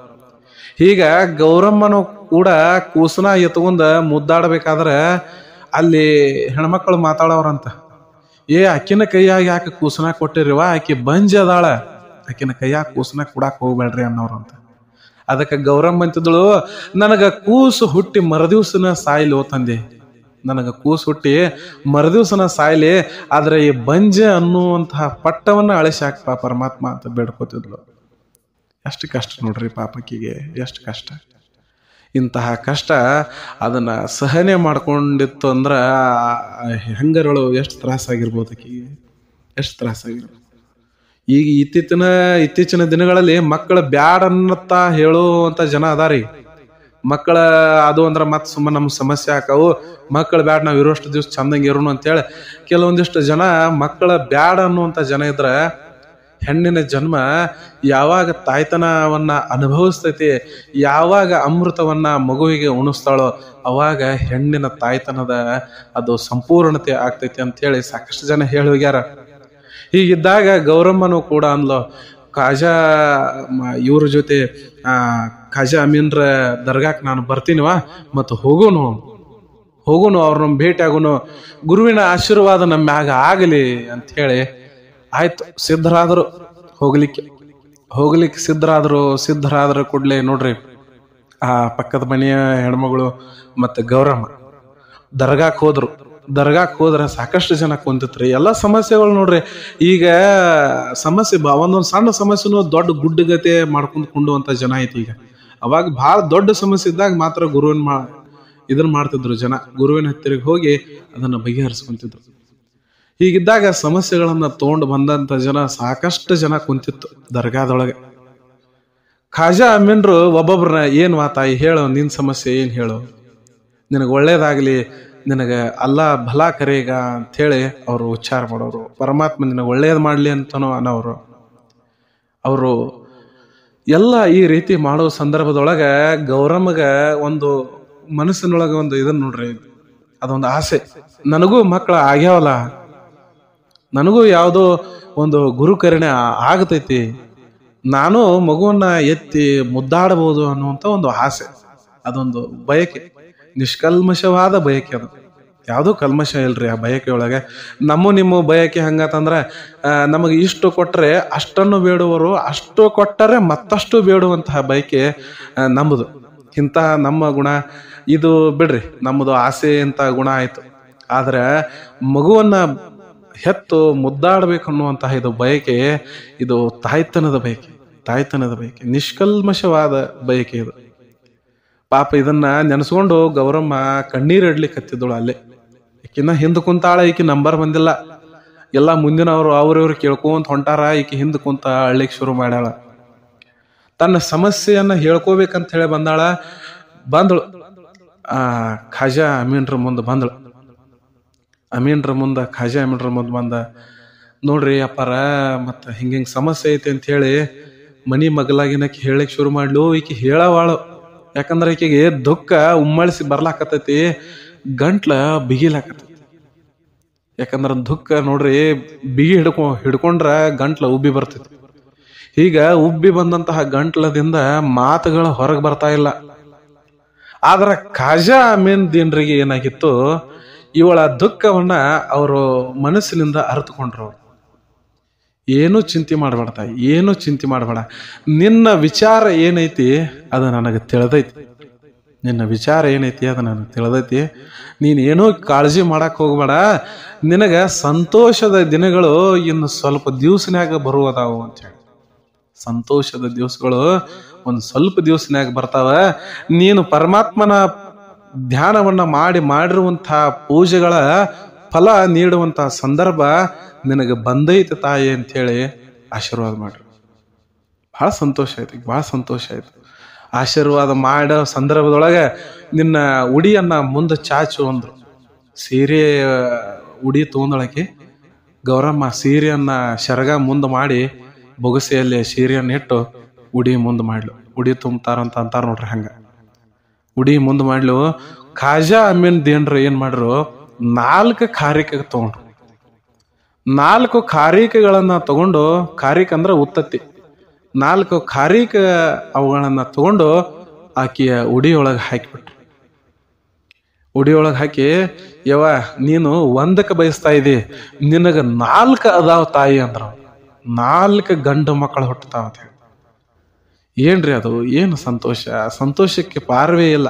ಈಗ ಗೌರಮ್ಮನು ಕೂಡ ಕೂಸನ ಎತ್ಕೊಂಡ ಮುದ್ದಾಡ್ಬೇಕಾದ್ರ ಅಲ್ಲಿ ಹೆಣ್ಮಕ್ಳು ಮಾತಾಡೋರಂತ, ಆಕಿನ ಕೈಯಾಗ ಯಾಕೆ ಕೂಸನ ಕೊಟ್ಟಿರಿವ, ಆಕಿ ಬಂಜಿ ಅದಾಳ, ಆಕಿನ ಕೈಯಾಗ ಕೂಸನ ಕೊಡಾಕ್ ಹೋಗ್ಬೇಡ್ರಿ ಅನ್ನೋರಂತ. ಅದಕ್ಕೆ ಗೌರಮ್ಮ ಅಂತಿದ್ಳು, ನನಗ ಕೂಸು ಹುಟ್ಟಿ ಮರದಿವ್ಸನ ಸಾಯ್ಲಿ ತಂದೆ, ನನಗ ಕೂಸು ಹುಟ್ಟಿ ಮರದಿವ್ಸನ ಸಾಯ್ಲಿ, ಆದ್ರೆ ಈ ಬಂಜೆ ಅನ್ನುವಂತಹ ಪಟ್ಟವನ್ನ ಅಳಿಸಾಕ್ಪ ಪರಮಾತ್ಮ ಅಂತ ಬೇಡ್ಕೋತಿದ್ಳು. ಎಷ್ಟು ಕಷ್ಟ ನೋಡ್ರಿ ಪಾಪಕ್ಕಿಗೆ, ಎಷ್ಟು ಕಷ್ಟ. ಇಂತಹ ಕಷ್ಟ ಅದನ್ನ ಸಹನೆ ಮಾಡ್ಕೊಂಡಿತ್ತು ಅಂದ್ರ ಹೆಂಗರಳು ಎಷ್ಟು ತ್ರಾಸಾಗಿರ್ಬೋದು ಆಕಿಗೆ, ಎಷ್ಟು ತ್ರಾಸಾಗಿರ್ಬೋದು. ಈಗ ಇತ್ತೀಚಿನ ದಿನಗಳಲ್ಲಿ ಮಕ್ಕಳ ಬ್ಯಾಡ ಅನ್ನತ್ತಾ ಹೇಳುವಂತ ಜನ ಅದಾರಿ. ಮಕ್ಕಳ ಅದು ಅಂದ್ರ ಮತ್ ಸುಮ್ಮನೆ ನಮ್ ಸಮಸ್ಯೆ ಆಕಾವು, ಮಕ್ಕಳ ಬ್ಯಾಡ ನಾವ್ ಇರೋಷ್ಟು ದಿವ್ಸ ಚಂದಂಗೆ ಇರೋನು ಅಂತೇಳಿ ಕೆಲವೊಂದಿಷ್ಟು ಜನ ಮಕ್ಕಳ ಬ್ಯಾಡ ಅನ್ನುವಂತ ಜನ ಇದ್ರ, ಹೆಣ್ಣಿನ ಜನ್ಮ ಯಾವಾಗ ತಾಯ್ತನವನ್ನ ಅನುಭವಿಸ್ತೈತಿ, ಯಾವಾಗ ಅಮೃತವನ್ನ ಮಗುವಿಗೆ ಉಣಿಸ್ತಾಳೋ ಅವಾಗ ಹೆಣ್ಣಿನ ತಾಯ್ತನದ ಅದು ಸಂಪೂರ್ಣತೆ ಆಗ್ತೈತಿ ಅಂತ ಹೇಳಿ ಸಾಕಷ್ಟು ಜನ ಹೇಳಿ ಹೋಗ್ಯಾರ. ಹೀಗಿದ್ದಾಗ ಗೌರಮ್ಮನು ಕೂಡ ಅಂದ್ಲು, ಖಾಜಾ ಇವ್ರ ಜೊತೆ ಖಾಜಾ ಅಮೀನ್ರ ದರ್ಗಾಕ್ ನಾನು ಬರ್ತೀನಿವ, ಮತ್ತು ಹೋಗುನು ಅವ್ರನ್ನ ಭೇಟಿ ಆಗುನು, ಗುರುವಿನ ಆಶೀರ್ವಾದ ನಮ್ಮ ಮ್ಯಾಗ ಆಗಲಿ ಅಂತ ಹೇಳಿ ಆಯ್ತು, ಸಿದ್ಧರಾದ್ರು ಹೋಗ್ಲಿಕ್ಕೆ ಸಿದ್ಧರಾದ್ರ ಕೂಡ್ಲೆ ನೋಡ್ರಿ ಆ ಪಕ್ಕದ ಮನೆಯ ಹೆಣ್ಮಗಳು ಮತ್ತೆ ಗೌರಮ್ಮ ದರ್ಗಾಕ್ ಹೋದ್ರೆ ಸಾಕಷ್ಟು ಜನ ಕುಂತಿತ್ರಿ. ಎಲ್ಲ ಸಮಸ್ಯೆಗಳು ನೋಡ್ರಿ, ಈಗ ಸಮಸ್ಯೆ ಒಂದೊಂದು ಸಣ್ಣ ಸಮಸ್ಯೆನೂ ದೊಡ್ಡ ಗುಡ್ಡಗತೆ ಮಾಡ್ಕೊಂಡ್ಕೊಂಡುವಂತ ಜನ ಐತಿ. ಈಗ ಅವಾಗ ಬಹಳ ದೊಡ್ಡ ಸಮಸ್ಯೆ ಇದ್ದಾಗ ಮಾತ್ರ ಇದನ್ನ ಮಾಡ್ತಿದ್ರು ಜನ, ಗುರುವಿನ ಹತ್ತಿರಕ್ಕೆ ಹೋಗಿ ಅದನ್ನ ಬಗೆಹರಿಸ್ಕೊಂತಿದ್ರು. ಹೀಗಿದ್ದಾಗ ಸಮಸ್ಯೆಗಳನ್ನ ತಗೊಂಡು ಬಂದಂತ ಜನ ಸಾಕಷ್ಟು ಜನ ಕುಂತಿತ್ತು ದರ್ಗಾದೊಳಗೆ. ಖಾಜಾ ಅಮೀನ್ರು ಒಬ್ಬೊಬ್ರನ್ನ, ಏನ್ ತಾಯಿ ಹೇಳು, ನಿನ್ ಸಮಸ್ಯೆ ಏನ್ ಹೇಳು, ನಿನಗೆ ಒಳ್ಳೇದಾಗ್ಲಿ, ನಿನಗೆ ಅಲ್ಲಾ ಭಲಾ ಕರೆಗ ಅಂತ ಹೇಳಿ ಅವರು ಉಚ್ಚಾರ ಮಾಡೋರು. ಪರಮಾತ್ಮ ನಿನಗೆ ಒಳ್ಳೇದ್ ಮಾಡ್ಲಿ ಅಂತನೋ ಅನ್ನೋರು. ಅವರು ಎಲ್ಲ ಈ ರೀತಿ ಮಾಡೋ ಸಂದರ್ಭದೊಳಗ ಗೌರಮ್ಮಗ ಒಂದು ಮನಸ್ಸಿನೊಳಗ ಒಂದು ಇದನ್ನ ನೋಡ್ರಿ, ಅದೊಂದು ಆಸೆ, ನನಗೂ ಮಕ್ಕಳ ಆಗ್ಯಾವಲ್ಲ, ನನಗೂ ಯಾವುದೋ ಒಂದು ಗುರುಕರಣೆ ಆಗತೈತಿ, ನಾನು ಮಗುವನ್ನ ಎತ್ತಿ ಮುದ್ದಾಡಬಹುದು ಅನ್ನುವಂತ ಒಂದು ಆಸೆ, ಅದೊಂದು ಬಯಕೆ, ನಿಷ್ಕಲ್ಮಶವಾದ ಬಯಕೆ. ಅದು ಯಾವುದೋ ಕಲ್ಮಶ ಇಲ್ರಿ ಆ ಬಯಕೆ ಒಳಗೆ. ನಿಮ್ಮ ಬಯಕೆ ಹಂಗತಂದ್ರ ನಮಗೆ ಇಷ್ಟು ಕೊಟ್ರೆ ಅಷ್ಟನ್ನು ಬೇಡುವರು, ಅಷ್ಟು ಕೊಟ್ಟರೆ ಮತ್ತಷ್ಟು ಬೇಡುವಂತಹ ಬಯಕೆ ನಮ್ಮದು. ಇಂತಹ ನಮ್ಮ ಗುಣ ಇದು ಬಿಡ್ರಿ, ನಮ್ಮದು ಆಸೆ ಅಂತ ಗುಣ ಆಯ್ತು. ಆದ್ರೆ ಮಗುವನ್ನ ಹೆತ್ತು ಮುದ್ದಾಡ್ಬೇಕನ್ನುವಂತಹ ಇದು ಬಯಕೆ, ಇದು ತಾಯ್ತನದ ಬಯಕೆ, ನಿಷ್ಕಲ್ಮಶವಾದ ಬಯಕೆ ಇದು. ಪಾಪ ಇದನ್ನ ನೆನೆಸ್ಕೊಂಡು ಗೌರಮ್ಮ ಕಣ್ಣೀರಿಡ್ಲಿಕ್ಕೆ ಹತ್ತಿದ್ದಳು ಅಲ್ಲೇ. ಈಕಿನ್ನ ಹಿಂದ್ ಕುಂತಾಳ, ಈಕಿ ನಂಬರ್ ಬಂದಿಲ್ಲ, ಎಲ್ಲ ಮುಂದಿನವರು ಅವ್ರವ್ರು ಕೇಳ್ಕೊಂತ ಹೊಂಟಾರ, ಈಕಿ ಹಿಂದ್ ಕುಂತ ಅಳ್ಲಿಕ್ಕೆ ಶುರು ಮಾಡ್ಯಾಳ. ತನ್ನ ಸಮಸ್ಯೆಯನ್ನ ಹೇಳ್ಕೋಬೇಕಂತ ಹೇಳಿ ಬಂದಳು ಖಾಜಾ ಅಮೀನ್ರ ಮುಂದೆ ಖಾಜಾ ಅಮೀನ್ರ ಮುಂದೆ ಬಂದ, ನೋಡ್ರಿ ಅಪ್ಪಾರ, ಮತ್ತ ಹಿಂಗ ಸಮಸ್ಯೆ ಐತಿ ಅಂತ ಹೇಳಿ ಮನಿ ಮಗಲಾಗಿನಕ್ಕೆ ಹೇಳಕ್ ಶುರು ಮಾಡ್ಲು. ಈಕಿ ಹೇಳವಾಳು, ಯಾಕಂದ್ರೆ ಈಕೆಗೆ ದುಃಖ ಉಮ್ಮಳಿಸಿ ಬರ್ಲಾಕತೈತಿ, ಗಂಟ್ಲ ಬಿಗಿಲಾಕತೈತಿ. ಯಾಕಂದ್ರ ದುಃಖ ನೋಡ್ರಿ ಬಿಗಿ ಹಿಡ್ಕೊಂಡ್ರ ಗಂಟ್ಲ ಉಬ್ಬಿ ಬರ್ತೈತಿ. ಈಗ ಉಬ್ಬಿ ಬಂದಂತಹ ಗಂಟ್ಲದಿಂದ ಮಾತುಗಳು ಹೊರಗೆ ಬರ್ತಾ ಇಲ್ಲ. ಆದ್ರ ಖಾಜಾ ಅಮೀನ್ ದೀನ್ರಿಗೆ ಏನಾಗಿತ್ತು, ಇವಳ ದುಃಖವನ್ನ ಅವರು ಮನಸ್ಸಿನಿಂದ ಅರ್ಥಕೊಂಡ್ರು. ಏನು ಚಿಂತೆ ಮಾಡಬೇಡ, ನಿನ್ನ ವಿಚಾರ ಏನೈತಿ ಅದು ನನಗೆ ತಿಳಿದೈತಿ, ನೀನೇನೋ ಕಾಳಜಿ ಮಾಡಕ್ ಹೋಗ್ಬೇಡ, ನಿನಗ ಸಂತೋಷದ ದಿನಗಳು ಇನ್ನು ಸ್ವಲ್ಪ ದಿವಸನ್ಯಾಗ ಬರುವುದಾವು ಅಂತ ಹೇಳಿ. ಸಂತೋಷದ ದಿವಸಗಳು ಒಂದು ಸ್ವಲ್ಪ ದಿವಸನ್ಯಾಗ ಬರ್ತಾವ. ನೀನು ಪರಮಾತ್ಮನ ಧ್ಯಾನವನ್ನ ಮಾಡಿರುವಂತಹ ಪೂಜೆಗಳ ಫಲ ನೀಡುವಂತಹ ಸಂದರ್ಭ ನಿನಗೆ ಬಂದೈತೆ ತಾಯಿ ಅಂತ ಹೇಳಿ ಆಶೀರ್ವಾದ ಮಾಡ್ರಿ. ಬಹಳ ಸಂತೋಷ ಆಯ್ತು. ಆಶೀರ್ವಾದ ಮಾಡೋ ಸಂದರ್ಭದೊಳಗೆ ನಿನ್ನ ಉಡಿಯನ್ನ ಮುಂದೆ ಚಾಚು ಅಂದ್ರು. ಸೀರೆ ಉಡಿ ತಗೊಂಡೊಳಗೆ ಗೌರಮ್ಮ ಸೀರೆಯನ್ನ ಶರಗ ಮುಂದೆ ಮಾಡಿ ಬೊಗಸೆಯಲ್ಲಿ ಸೀರೆಯನ್ನ ಇಟ್ಟು ಉಡಿ ಮುಂದೆ ಮಾಡ್ಲು. ಉಡಿ ತುಂಬ್ತಾರಂತ ಅಂತಾರ ನೋಡ್ರಿ, ಹಂಗ ಉಡಿ ಮುಂದೆ ಮಾಡ್ಲು. ಖಾಜಾ ಅಮೀನ್ ದೇನ್ರು ಏನ್ ಮಾಡ್ರು, 4 ಖಾರಿಕೆ ತಗೊಂಡ್ರು. 4 ಖಾರಿಕೆಗಳನ್ನ ತಗೊಂಡು, ಖಾರಿಕ್ ಅಂದ್ರೆ ಉತ್ತತ್ತಿ, 4 ಖಾರಿಕ ಅವುಗಳನ್ನ ತಗೊಂಡು ಆಕೆಯ ಉಡಿಯೊಳಗೆ ಹಾಕಿಬಿಟ್ರು. ಉಡಿಯೊಳಗೆ ಹಾಕಿ, ಯವ್ವ ನೀನು ಒಂದಕ್ಕೆ ಬಯಸ್ತಾ ಇದ್ದಿ, ನಿನಗೆ 4 ಅದಾವ ತಾಯಿ ಅಂದ್ರ. 4 ಗಂಡು ಮಕ್ಕಳು ಹುಟ್ಟತಾವ ಅಂತ ಹೇಳಿ. ಏನ್ರಿ ಅದು, ಏನು ಸಂತೋಷ, ಸಂತೋಷಕ್ಕೆ ಪಾರವೇ ಇಲ್ಲ.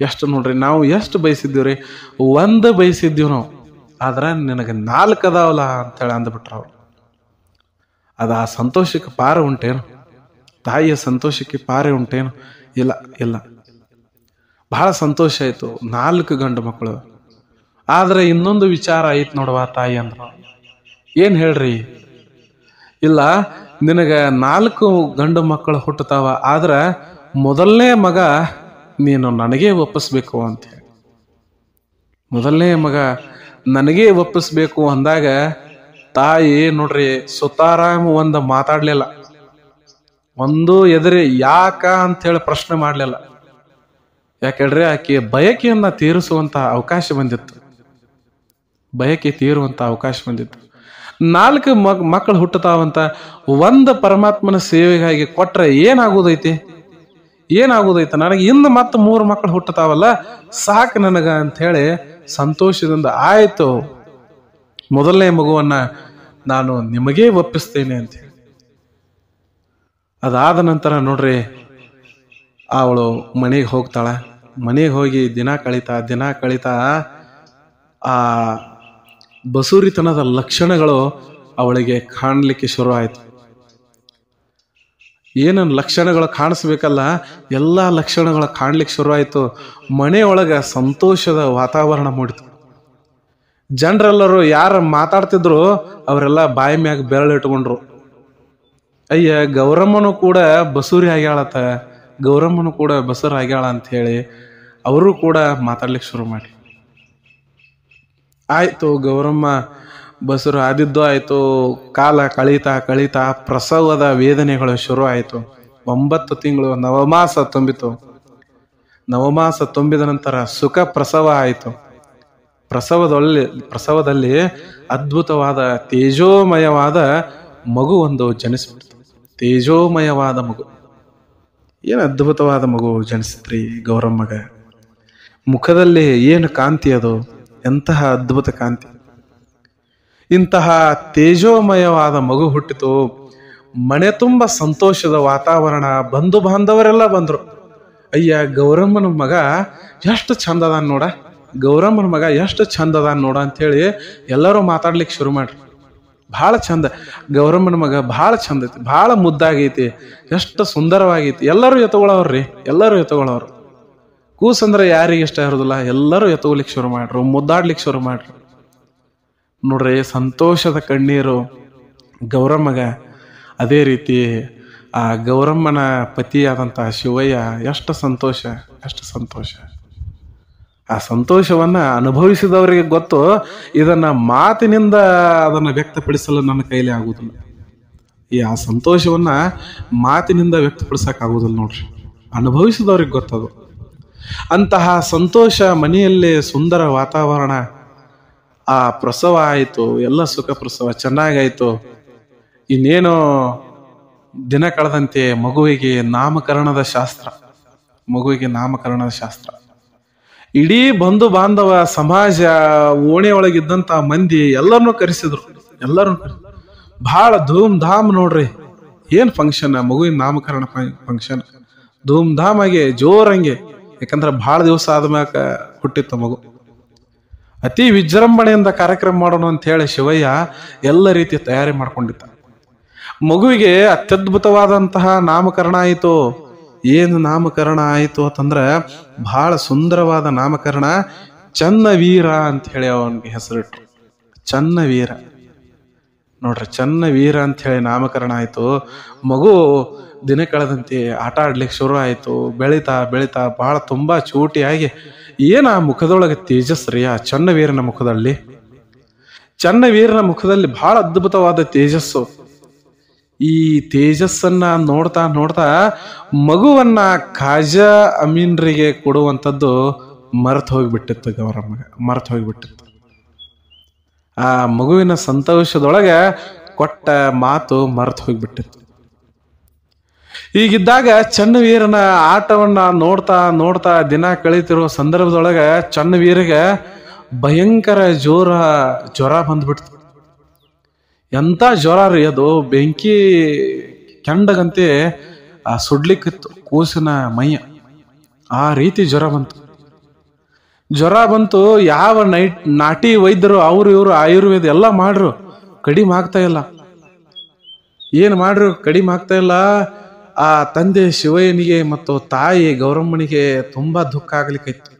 ಎಷ್ಟು ನೋಡ್ರಿ, ನಾವು ಎಷ್ಟು ಬಯಸಿದ್ದೀವ್ರಿ, 1 ಬಯಸಿದ್ದೀವಿ ನಾವು, ಆದ್ರೆ ನಿನಗೆ 4 ಅದಾವಲ್ಲ ಅಂತೇಳಿ ಅಂದ್ಬಿಟ್ರ ಅವ್ರು. ಅದು ಆ ಸಂತೋಷಕ್ಕೆ ಪಾರ ಉಂಟೇನು? ತಾಯಿಯ ಸಂತೋಷಕ್ಕೆ ಪಾರ ಉಂಟೇನು? ಇಲ್ಲ ಇಲ್ಲ. ಬಹಳ ಸಂತೋಷ ಆಯ್ತು, 4 ಗಂಡು ಮಕ್ಕಳು. ಆದ್ರೆ ಇನ್ನೊಂದು ವಿಚಾರ ಐತ್ ನೋಡುವ ತಾಯಿ ಅಂದ್ರ. ಏನ್ ಹೇಳ್ರಿ? ಇಲ್ಲ, ನಿನಗ 4 ಗಂಡು ಮಕ್ಕಳು ಹುಟ್ಟುತ್ತಾವ, ಆದ್ರ ಮೊದಲನೇ ಮಗ ನೀನು ನನಗೇ ಒಪ್ಪಿಸ್ಬೇಕು ಅಂತ ಹೇಳಿ. ಮೊದಲನೇ ಮಗ ನನಗೇ ಒಪ್ಪಿಸ್ಬೇಕು ಅಂದಾಗ ತಾಯಿ ನೋಡ್ರಿ ಸುತಾರಾಮ್ ಒಂದು ಮಾತಾಡ್ಲಿಲ್ಲ, ಒಂದು ಎದುರಿ ಯಾಕ ಅಂತ ಹೇಳಿ ಪ್ರಶ್ನೆ ಮಾಡ್ಲಿಲ್ಲ. ಯಾಕೇಳ್ರಿ, ಆಕೆ ಬಯಕೆಯನ್ನ ತೀರಿಸುವಂತ ಅವಕಾಶ ಬಂದಿತ್ತು. ಬಯಕೆ ತೀರುವಂತ ಅವಕಾಶ ಬಂದಿತ್ತು. 4 ಮಕ್ಕಳು ಹುಟ್ಟುತ್ತಾವಂತ, 1 ಪರಮಾತ್ಮನ ಸೇವೆಗಾಗಿ ಕೊಟ್ರೆ ಏನಾಗೋದೈತಿ? ನನಗೆ ಇನ್ನು ಮತ್ತೆ 3 ಮಕ್ಕಳು ಹುಟ್ಟುತ್ತಾವಲ್ಲ, ಸಾಕು ನನಗ ಅಂತ ಹೇಳಿ ಸಂತೋಷದಿಂದ ಆಯ್ತು, ಮೊದಲನೇ ಮಗುವನ್ನ ನಾನು ನಿಮಗೇ ಒಪ್ಪಿಸ್ತೇನೆ ಅಂತ ಹೇಳಿ. ಅದಾದ ನಂತರ ನೋಡ್ರಿ, ಅವಳು ಮನೆಗೆ ಹೋಗ್ತಾಳ. ಮನೆಗೆ ಹೋಗಿ ದಿನ ಕಳೀತಾ ಆ ಬಸೂರಿತನದ ಲಕ್ಷಣಗಳು ಅವಳಿಗೆ ಕಾಣಲಿಕ್ಕೆ ಶುರು ಆಯ್ತು. ಏನನ್ನು ಲಕ್ಷಣಗಳು ಕಾಣಿಸ್ಬೇಕಲ್ಲ, ಎಲ್ಲ ಲಕ್ಷಣಗಳು ಕಾಣ್ಲಿಕ್ಕೆ ಶುರು ಆಯ್ತು. ಮನೆಯೊಳಗ ಸಂತೋಷದ ವಾತಾವರಣ ಮೂಡಿತು. ಜನರೆಲ್ಲರೂ ಯಾರು ಮಾತಾಡ್ತಿದ್ರು ಅವರೆಲ್ಲ ಬಾಯಿ ಮ್ಯಾಗ ಬೆರಳು ಇಟ್ಕೊಂಡ್ರು. ಅಯ್ಯ, ಗೌರಮ್ಮನು ಕೂಡ ಬಸೂರಿ ಆಗ್ಯಾಳತ್ತ, ಗೌರಮ್ಮನು ಕೂಡ ಬಸೂರು ಆಗ್ಯಾಳ ಅಂತ ಹೇಳಿ ಅವರು ಕೂಡ ಮಾತಾಡ್ಲಿಕ್ಕೆ ಶುರು ಮಾಡಿ ಆಯ್ತು. ಗೌರಮ್ಮ ಬಸರು ಆದಿದ್ದು ಆಯ್ತು. ಕಾಲ ಕಳೀತಾ ಪ್ರಸವದ ವೇದನೆಗಳು ಶುರು ಆಯ್ತು. 9 ತಿಂಗಳು ನವಮಾಸ ತುಂಬಿತು. ನವಮಾಸ ತುಂಬಿದ ನಂತರ ಸುಖ ಪ್ರಸವ ಆಯಿತು. ಪ್ರಸವದಲ್ಲಿ ಅದ್ಭುತವಾದ ತೇಜೋಮಯವಾದ ಮಗು ಒಂದು ಜನಿಸ್ಬಿಡ್ತು. ತೇಜೋಮಯವಾದ ಮಗು, ಏನು ಅದ್ಭುತವಾದ ಮಗು ಜನಿಸಿತ್ರಿ ಗೌರಮ್ಮಗ. ಮುಖದಲ್ಲಿ ಏನು ಕಾಂತಿ, ಅದು ಎಂತಹ ಅದ್ಭುತ ಕಾಂತಿ. ಇಂತಹ ತೇಜೋಮಯವಾದ ಮಗು ಹುಟ್ಟಿತು. ಮನೆ ತುಂಬ ಸಂತೋಷದ ವಾತಾವರಣ. ಬಂಧು ಬಾಂಧವರೆಲ್ಲ ಬಂದ್ರು. ಅಯ್ಯ, ಗೌರಮ್ಮನ ಮಗ ಎಷ್ಟು ಚಂದದಾನ್ ನೋಡ, ಗೌರಮ್ಮನ ಮಗ ಎಷ್ಟು ಚಂದದಾನ್ ನೋಡ ಅಂತೇಳಿ ಎಲ್ಲರೂ ಮಾತಾಡ್ಲಿಕ್ಕೆ ಶುರು ಮಾಡ್ರಿ. ಭಾಳ ಚಂದ, ಗೌರಮ್ಮನ ಮಗ ಭಾಳ ಚಂದ ಐತಿ, ಭಾಳ ಮುದ್ದಾಗೈತಿ, ಎಷ್ಟು ಸುಂದರವಾಗೈತಿ. ಎಲ್ಲರೂ ಎತ್ಕೊಳ್ಳೋರ್ರಿ, ಎಲ್ಲರೂ ಎತ್ಕೊಳ್ಳೋರು. ಕೂಸಂದ್ರೆ ಯಾರಿಗೆ ಇಷ್ಟ ಇರೋದಿಲ್ಲ, ಎಲ್ಲರೂ ಎತ್ಕೊಲಿಕ್ಕೆ ಶುರು ಮಾಡ್ರು, ಮುದ್ದಾಡ್ಲಿಕ್ಕೆ ಶುರು ಮಾಡ್ರು. ನೋಡ್ರಿ, ಸಂತೋಷದ ಕಣ್ಣೀರು ಗೌರಮ್ಮಗ. ಅದೇ ರೀತಿ ಆ ಗೌರಮ್ಮನ ಪತಿಯಾದಂಥ ಶಿವಯ್ಯ ಎಷ್ಟು ಸಂತೋಷ. ಆ ಸಂತೋಷವನ್ನ ಅನುಭವಿಸಿದವರಿಗೆ ಗೊತ್ತು. ಇದನ್ನ ಮಾತಿನಿಂದ ಅದನ್ನ ವ್ಯಕ್ತಪಡಿಸಲು ನನ್ನ ಕೈಲಿ ಆಗುವುದಿಲ್ಲ. ಆ ಸಂತೋಷವನ್ನ ಮಾತಿನಿಂದ ವ್ಯಕ್ತಪಡಿಸಕ್ಕಾಗುವುದಿಲ್ಲ ನೋಡ್ರಿ, ಅನುಭವಿಸಿದವ್ರಿಗೆ ಗೊತ್ತದು. ಅಂತಹ ಸಂತೋಷ ಮನೆಯಲ್ಲಿ, ಸುಂದರ ವಾತಾವರಣ. ಆ ಪ್ರಸವ ಆಯಿತು, ಎಲ್ಲ ಸುಖ ಪ್ರಸವ ಚೆನ್ನಾಗಾಯ್ತು. ಇನ್ನೇನೋ ದಿನ ಕಳೆದಂತೆ ಮಗುವಿಗೆ ನಾಮಕರಣದ ಶಾಸ್ತ್ರ. ಇಡೀ ಬಂಧು ಬಾಂಧವ, ಸಮಾಜ, ಓಣೆಯೊಳಗಿದ್ದಂತ ಮಂದಿ ಎಲ್ಲರನ್ನೂ ಕರೆಸಿದ್ರು. ಬಹಳ ಧೂಮ್ ಧಾಮ್ ನೋಡ್ರಿ. ಏನ್ ಫಂಕ್ಷನ್, ಮಗುವಿನ ನಾಮಕರಣ ಫಂಕ್ಷನ್ ಧೂಮ್ ಧಾಮ್ ಆಗಿ ಜೋರಂಗೆ. ಯಾಕಂದ್ರೆ ಬಹಳ ದಿವಸ ಆದ್ಮ್ಯಾಕ ಹುಟ್ಟಿತ್ತು ಮಗು. ಅತಿ ವಿಜೃಂಭಣೆಯಿಂದ ಕಾರ್ಯಕ್ರಮ ಮಾಡೋಣ ಅಂತ ಹೇಳಿ ಶಿವಯ್ಯ ಎಲ್ಲ ರೀತಿಯ ತಯಾರಿ ಮಾಡ್ಕೊಂಡಿದ್ದ. ಮಗುವಿಗೆ ಅತ್ಯದ್ಭುತವಾದಂತಹ ನಾಮಕರಣ ಆಯಿತು. ಏನು ನಾಮಕರಣ ಆಯಿತು ಅಂತಂದ್ರೆ ಬಹಳ ಸುಂದರವಾದ ನಾಮಕರಣ. ಚನ್ನವೀರ ಅಂತ ಹೇಳಿ ಅವನಿಗೆ ಹೆಸರಿಟ್ರು. ಚನ್ನವೀರ ನೋಡ್ರಿ, ಚನ್ನವೀರ ಅಂತ ಹೇಳಿ ನಾಮಕರಣ ಆಯಿತು. ಮಗು ದಿನ ಕಳೆದಂತೆ ಆಟ ಆಡ್ಲಿಕ್ಕೆ ಶುರು ಆಯಿತು. ಬೆಳೀತಾ ಬಹಳ ತುಂಬಾ ಚೂಟಿಯಾಗಿ ಏನ ಮುಖದೊಳಗೆ ತೇಜಸ್ರಿ ಆ ಚನ್ನವೀರನ ಮುಖದಲ್ಲಿ ಬಹಳ ಅದ್ಭುತವಾದ ತೇಜಸ್ಸು. ಈ ತೇಜಸ್ಸನ್ನ ನೋಡ್ತಾ ಮಗುವನ್ನ ಖಾಜಾ ಅಮೀನ್ರಿಗೆ ಕೊಡುವಂಥದ್ದು ಮರೆತು ಹೋಗ್ಬಿಟ್ಟಿತ್ತು. ಗೌರಮ್ಮಗೆ ಮರೆತು ಹೋಗ್ಬಿಟ್ಟಿತ್ತು. ಆ ಮಗುವಿನ ಸಂತೋಷದೊಳಗೆ ಕೊಟ್ಟ ಮಾತು ಮರೆತು ಹೋಗ್ಬಿಟ್ಟಿತ್ತು. ಹೀಗಿದ್ದಾಗ ಚನ್ನವೀರನ ಆಟವನ್ನ ನೋಡ್ತಾ ನೋಡ್ತಾ ದಿನ ಕಳೀತಿರೋ ಸಂದರ್ಭದೊಳಗ ಚನ್ನವೀರಿಗೆ ಭಯಂಕರ ಜ್ವರ ಬಂದ್ಬಿಡ್ತು. ಎಂತ ಜ್ವರ ರೀ ಅದು, ಬೆಂಕಿ ಕೆಂಡಗಂತೆ ಸುಡ್ಲಿಕ್ಕಿತ್ತು ಕೂಸಿನ ಮೈಯ. ಆ ರೀತಿ ಜ್ವರ ಬಂತು. ಯಾವ ನಾಟಿ ವೈದ್ಯರು ಅವರು ಇವರು ಆಯುರ್ವೇದ ಎಲ್ಲ ಮಾಡ್ರು, ಕಡಿಮೆ ಆಗ್ತಾ ಇಲ್ಲ. ಏನ್ ಮಾಡ್ರು, ಕಡಿಮೆ ಆಗ್ತಾ ಇಲ್ಲ. ಆ ತಂದೆ ಶಿವಯ್ಯನಿಗೆ ಮತ್ತು ತಾಯಿ ಗೌರಮ್ಮನಿಗೆ ತುಂಬಾ ದುಃಖ ಆಗ್ಲಿಕ್ಕಿತ್ತು.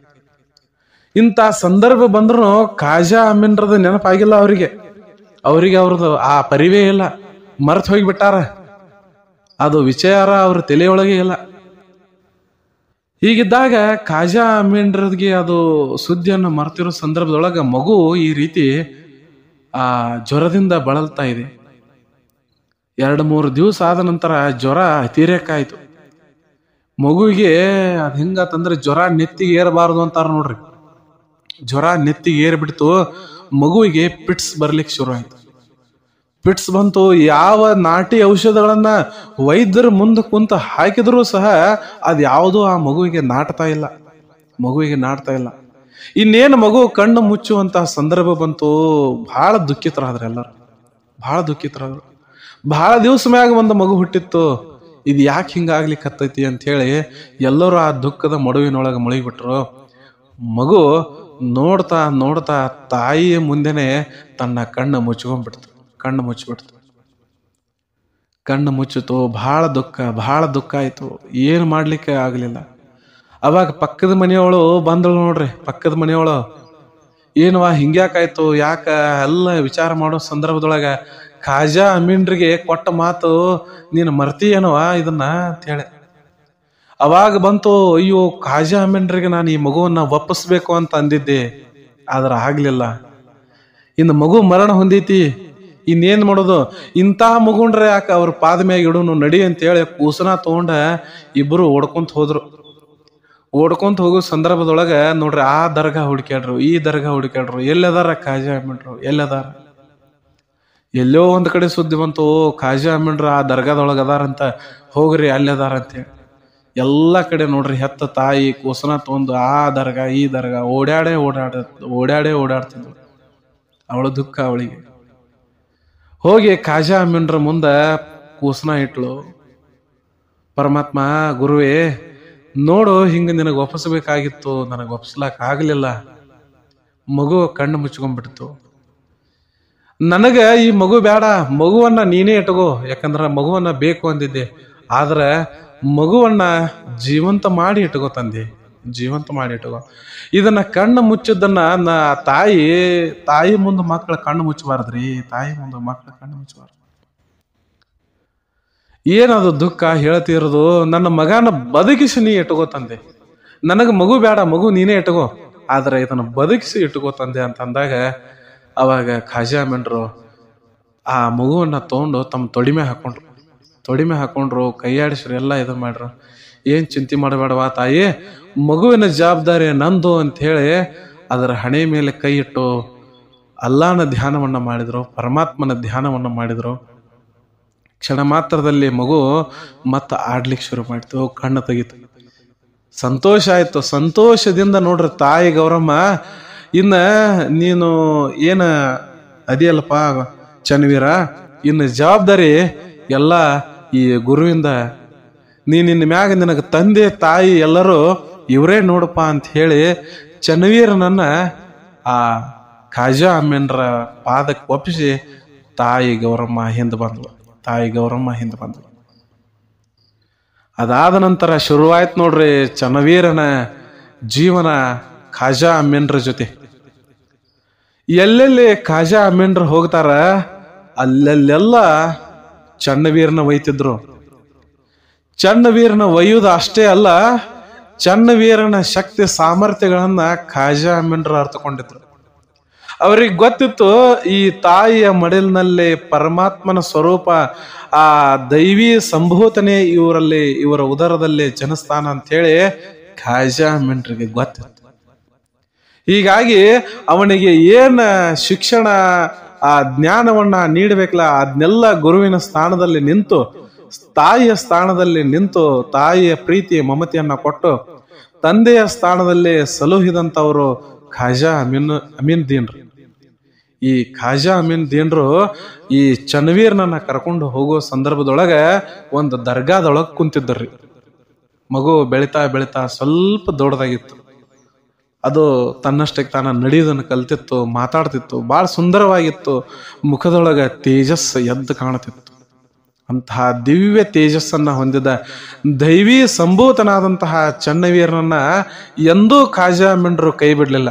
ಇಂಥ ಸಂದರ್ಭ ಬಂದ್ರು ಖಾಜಾ ಅಮೀನ್ರದ ನೆನಪಾಗಿಲ್ಲ ಅವರಿಗೆ ಅವ್ರದ್ದು ಆ ಪರಿವೇ ಇಲ್ಲ, ಮರ್ತು ಹೋಗಿಬಿಟ್ಟಾರ. ಅದು ವಿಚಾರ ಅವ್ರ ತಲೆಯೊಳಗೆ ಇಲ್ಲ. ಹೀಗಿದ್ದಾಗ ಖಾಜಾ ಅಮೀನ್ರದ್ಗೆ ಅದು ಸುದ್ದಿಯನ್ನು ಮರ್ತಿರೋ ಸಂದರ್ಭದೊಳಗ ಮಗು ಈ ರೀತಿ ಆ ಜ್ವರದಿಂದ ಬಳಲ್ತಾ ಇದೆ. 2-3 ದಿವಸ ಆದ ನಂತರ ಜ್ವರ ಅತಿರೇಕಾಯ್ತು ಮಗುವಿಗೆ. ಅದ್ ಹೆಂಗಂತಂದ್ರೆ ಜ್ವರ ನೆತ್ತಿಗೆ ಏರಬಾರದು ಅಂತಾರ ನೋಡ್ರಿ. ಜ್ವರ ನೆತ್ತಿಗೆ ಏರ್ಬಿಡ್ತು, ಮಗುವಿಗೆ ಪಿಟ್ಸ್ ಬರ್ಲಿಕ್ಕೆ ಶುರು ಆಯ್ತು. ಪಿಟ್ಸ್ ಬಂತು. ಯಾವ ನಾಟಿ ಔಷಧಗಳನ್ನ ವೈದ್ಯರು ಮುಂದೆ ಕುಂತ ಹಾಕಿದ್ರು ಸಹ ಅದ್ ಯಾವುದೂ ಆ ಮಗುವಿಗೆ ನಾಟ್ತಾ ಇಲ್ಲ. ಇನ್ನೇನು ಮಗು ಕಣ್ಣು ಮುಚ್ಚುವಂತಹ ಸಂದರ್ಭ ಬಂತು. ಬಹಳ ದುಃಖಿತರಾದ್ರು ಎಲ್ಲರೂ, ಬಹಳ ದಿವಸ ಮ್ಯಾಗ ಒಂದು ಮಗು ಹುಟ್ಟಿತ್ತು. ಇದು ಯಾಕೆ ಹಿಂಗಾಗ್ಲಿಕ್ಕೆ ಹತ್ತೈತಿ ಅಂತ ಹೇಳಿ ಎಲ್ಲರೂ ಆ ದುಃಖದ ಮಡುವಿನೊಳಗೆ ಮುಳುಗಿಬಿಟ್ರು. ಮಗು ನೋಡ್ತಾ ನೋಡ್ತಾ ತಾಯಿಯ ಮುಂದೆನೆ ತನ್ನ ಕಣ್ಣು ಮುಚ್ಚಿತು. ಬಹಳ ದುಃಖ ಆಯ್ತು. ಏನು ಮಾಡ್ಲಿಕ್ಕೆ ಆಗ್ಲಿಲ್ಲ. ಅವಾಗ ಪಕ್ಕದ ಮನೆಯವಳು ಬಂದಳು ನೋಡ್ರಿ. ಪಕ್ಕದ ಮನೆಯವಳು, ಏನವ ಹಿಂಗ್ಯಾಕಾಯ್ತು, ಯಾಕ ಎಲ್ಲ ವಿಚಾರ ಮಾಡೋ ಸಂದರ್ಭದೊಳಗ ಖಾಜಾ ಅಮೀನ್ರಿಗೆ ಕೊಟ್ಟ ಮಾತು ನೀನು ಮರ್ತೀಯನವ ಇದನ್ನ ಅಂತ ಹೇಳಿ. ಅವಾಗ ಬಂತು, ಅಯ್ಯೋ ಖಾಜಾ ಅಮೀನ್ರಿಗೆ ನಾನು ಈ ಮಗುವನ್ನ ಒಪ್ಪಿಸ್ಬೇಕು ಅಂತ ಅಂದಿದ್ದೆ, ಆದ್ರೆ ಆಗ್ಲಿಲ್ಲ. ಇನ್ನು ಮಗು ಮರಣ ಹೊಂದೈತಿ, ಇನ್ನೇನ್ ಮಾಡೋದು, ಇಂತಹ ಮಗುಂಡ್ರೆ ಯಾಕ ಅವ್ರ ಪಾದ ಮ್ಯಾಗ ಇಡುನು ನಡಿ ಅಂತ ಹೇಳಿ ಕೂಸನ ತಗೊಂಡ ಇಬ್ರು ಓಡ್ಕೊಂತ ಹೋಗೋ ಸಂದರ್ಭದೊಳಗ ನೋಡ್ರಿ ಆ ದರ್ಗಾ ಹುಡುಕ್ಯಾಡ್ರು, ಈ ದರ್ಗಾ ಹುಡುಕ್ಯಾಡ್ರು, ಎಲ್ಲದಾರ ಖಾಜಾ ಅಮೀನ್ರು, ಎಲ್ಲದಾರ. ಎಲ್ಲೋ ಒಂದ್ ಕಡೆ ಸುದ್ದಿ ಬಂತು, ಖಾಜಾ ಅಮೀನ್ರು ಆ ದರ್ಗಾದೊಳಗ ಅದಾರಂತ, ಹೋಗ್ರಿ ಅಲ್ಲದಾರ ಅಂತೇಳಿ. ಎಲ್ಲ ಕಡೆ ನೋಡ್ರಿ ಹೆತ್ತ ತಾಯಿ ಕೂಸನ ತಗೊಂಡು ಆ ದರ್ಗಾ ಈ ದರ್ಗಾ ಓಡಾಡ್ತಿದ್ಳು. ಅವಳ ದುಃಖ ಅವಳಿಗೆ. ಹೋಗಿ ಖಾಜಾ ಅಮೀನ್ರ ಮುಂದ ಕೂಸನ ಇಟ್ಲು. ಪರಮಾತ್ಮ, ಗುರುವೇ ನೋಡು, ಹಿಂಗ ನಿನಗೆ ಒಪ್ಪಿಸ್ಬೇಕಾಗಿತ್ತು, ನನಗೆ ಒಪ್ಪಿಸ್ಲಾಕ್ ಆಗ್ಲಿಲ್ಲ. ಮಗು ಕಣ್ಣು ಮುಚ್ಕೊಂಡ್ಬಿಡ್ತು. ನನಗ ಈ ಮಗು ಬೇಡ, ಮಗುವನ್ನ ನೀನೇ ಇಟ್ಕೋ, ಯಾಕಂದ್ರ ಮಗುವನ್ನ ಬೇಕು ಅಂದಿದ್ದೆ. ಆದ್ರೆ ಮಗುವನ್ನ ಜೀವಂತ ಮಾಡಿ ಇಟ್ಕೋ ತಂದೆ, ಇದನ್ನ ಕಣ್ಣು ಮುಚ್ಚಿದ್ದನ್ನ ತಾಯಿ ಮುಂದೆ ಮಕ್ಕಳ ಕಣ್ಣು ಮುಚ್ಚಬಾರ್ದ್ರಿ. ಏನದು ದುಃಖ ಹೇಳ್ತಿರೋದು. ನನ್ನ ಮಗನ ಬದುಕಿಸಿ ನೀ ಇಟ್ಕೋ ತಂದೆ, ನನಗ ಮಗು ಬೇಡ, ಮಗು ನೀನೇ ಇಟ್ಕೋ, ಆದ್ರೆ ಇದನ್ನ ಬದುಕಿಸಿ ಇಟ್ಕೋ ತಂದೆ ಅಂತ ಅಂದಾಗ ಅವಾಗ ಖಾಜಾ ಅಮೀನ್ರು ಆ ಮಗುವನ್ನ ತಗೊಂಡು ತಮ್ಮ ತೊಡಿಮೆ ಹಾಕೊಂಡ್ರು, ಕೈಯಾಡಿಸ್ರು, ಎಲ್ಲ ಇದು ಮಾಡ್ರು. ಏನ್ ಚಿಂತೆ ಮಾಡಬೇಡವಾ ತಾಯಿ, ಮಗುವಿನ ಜವಾಬ್ದಾರಿ ನಂದು ಅಂತ ಹೇಳಿ ಅದರ ಹಣೆ ಮೇಲೆ ಕೈ ಇಟ್ಟು ಅಲ್ಲಾನ ಧ್ಯಾನವನ್ನ ಮಾಡಿದ್ರು, ಪರಮಾತ್ಮನ ಧ್ಯಾನವನ್ನ ಮಾಡಿದ್ರು. ಕ್ಷಣ ಮಾತ್ರದಲ್ಲಿ ಮಗು ಮತ್ತ ಆಡ್ಲಿಕ್ಕೆ ಶುರು ಮಾಡ್ತು, ಕಣ್ಣು ತೆಗಿತು. ಸಂತೋಷ ಆಯ್ತು. ಸಂತೋಷದಿಂದ ನೋಡ್ರಿ ತಾಯಿ ಗೌರಮ್ಮ, ಇನ್ನ ನೀನು ಏನ ಅದಿಯಲ್ಲಪ್ಪ ಚನ್ನವೀರ, ಇನ್ನು ಜವಾಬ್ದಾರಿ ಎಲ್ಲ ಈ ಗುರುವಿಂದ, ನಿನ್ನ ಮ್ಯಾಗ ನಿನಗೆ ತಂದೆ ತಾಯಿ ಎಲ್ಲರೂ ಇವರೇ ನೋಡಪ್ಪ ಅಂತ ಹೇಳಿ ಚನ್ನವೀರನನ್ನ ಆ ಖಾಜಾ ಅಮೀನ್ರ ಪಾದಕ್ಕೆ ಒಪ್ಪಿಸಿ ತಾಯಿ ಗೌರಮ್ಮ ಹಿಂದೆ ಬಂದ್ಲು. ಅದಾದ ನಂತರ ಶುರುವಾಯ್ತು ನೋಡ್ರಿ ಚನ್ನವೀರನ ಜೀವನ ಖಾಜಾ ಅಮೀನ್ರ ಜೊತೆ. ಎಲ್ಲೆಲ್ಲಿ ಖಾಜಾ ಅಮೀನ್ರು ಹೋಗ್ತಾರ ಅಲ್ಲೆಲ್ಲ ಚನ್ನವೀರನ ಒಯ್ತಿದ್ರು. ಚನ್ನವೀರನ ಒಯ್ಯುವುದು ಅಷ್ಟೇ ಅಲ್ಲ, ಚನ್ನವೀರನ ಶಕ್ತಿ ಸಾಮರ್ಥ್ಯಗಳನ್ನ ಖಾಜಾ ಅಮೀನ್ರು ಅರ್ಥಕೊಂಡಿದ್ರು. ಅವ್ರಿಗೆ ಗೊತ್ತಿತ್ತು ಈ ತಾಯಿಯ ಮಡಿಲಿನಲ್ಲಿ ಪರಮಾತ್ಮನ ಸ್ವರೂಪ, ಆ ದೈವಿ ಸಂಭೂತನೆ ಇವರ ಉದರದಲ್ಲಿ ಜನಸ್ಥಾನ ಅಂತ ಹೇಳಿ ಖಾಜಾ ಅಮೀನ್ರಿಗೆ ಗೊತ್ತಿತ್ತು. ಹೀಗಾಗಿ ಅವನಿಗೆ ಏನ್ ಶಿಕ್ಷಣ, ಆ ಜ್ಞಾನವನ್ನ ನೀಡಬೇಕಲ್ಲ, ಅದನ್ನೆಲ್ಲ ಗುರುವಿನ ಸ್ಥಾನದಲ್ಲಿ ನಿಂತು ತಾಯಿಯ ಸ್ಥಾನದಲ್ಲಿ ನಿಂತು ತಾಯಿಯ ಪ್ರೀತಿ ಮಮತೆಯನ್ನ ಕೊಟ್ಟು ತಂದೆಯ ಸ್ಥಾನದಲ್ಲಿ ಸಲುಹಿದಂಥವರು ಖಾಜಾ ಅಮೀನ್ ದೀನ್ರು. ಈ ಖಾಜಾ ಅಮೀನ್ ದೀನ್ರು ಈ ಚನ್ನವೀರ್ನನ್ನ ಕರ್ಕೊಂಡು ಹೋಗೋ ಸಂದರ್ಭದೊಳಗ ಒಂದು ದರ್ಗಾದೊಳಗ ಕುಂತಿದ್ದರ್ರಿ. ಮಗು ಬೆಳಿತಾ ಬೆಳಿತಾ ಸ್ವಲ್ಪ ದೊಡ್ಡದಾಗಿತ್ತು. ಅದು ತನ್ನಷ್ಟಕ್ಕೆ ತಾನ ನಡೆಯೋದನ್ನು ಕಲ್ತಿತ್ತು, ಮಾತಾಡ್ತಿತ್ತು, ಬಹಳ ಸುಂದರವಾಗಿತ್ತು. ಮುಖದೊಳಗ ತೇಜಸ್ ಎದ್ದು ಕಾಣುತ್ತಿತ್ತು. ಅಂತಹ ದಿವ್ಯ ತೇಜಸ್ಸನ್ನ ಹೊಂದಿದ ದೈವಿ ಸಂಭೂತನಾದಂತಹ ಚನ್ನವೀರನನ್ನ ಎಂದೂ ಖಾಜಾ ಅಮೀನ್ರು ಕೈ ಬಿಡ್ಲಿಲ್ಲ.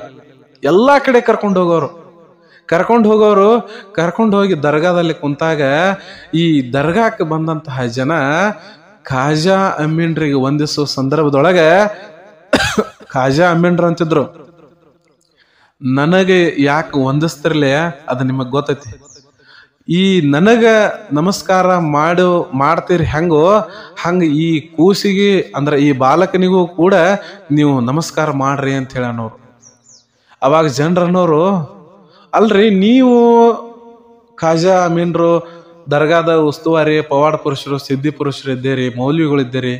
ಎಲ್ಲಾ ಕಡೆ ಕರ್ಕೊಂಡು ಹೋಗಿ ದರ್ಗಾದಲ್ಲಿ ಕುಂತಾಗ ಈ ದರ್ಗಾಕ್ಕೆ ಬಂದಂತಹ ಜನ ಖಾಜಾ ಅಮೀನ್ರಿಗೆ ವಂದಿಸೋ ಸಂದರ್ಭದೊಳಗ ಖಾಜಾ ಅಮೀನ್ರು ಅಂತಿದ್ರು, ನನಗೆ ಯಾಕೆ ವಂದಿಸ್ತಿರ್ಲಿ ಅದು ನಿಮಗ್ ಗೊತ್ತೈತಿ. ಈ ನನಗ ನಮಸ್ಕಾರ ಮಾಡ್ತೀರಿ ಹೆಂಗೋ ಹಂಗ ಈ ಕೂಸಿಗೆ ಅಂದ್ರ ಈ ಬಾಲಕನಿಗೂ ಕೂಡ ನೀವು ನಮಸ್ಕಾರ ಮಾಡ್ರಿ ಅಂತ ಹೇಳಿ ಅನ್ನೋರು. ಅವಾಗ ಜನರನ್ನೋರು, ಅಲ್ರಿ ನೀವು ಖಾಜಾ ಅಮೀನ್ರು ದರ್ಗಾದ ಉಸ್ತುವಾರಿ ಪವಾಡ ಪುರುಷರು ಸಿದ್ಧಿ ಪುರುಷರು ಇದ್ದೀರಿ, ಮೌಲ್ವಿಗಳಿದ್ದೀರಿ,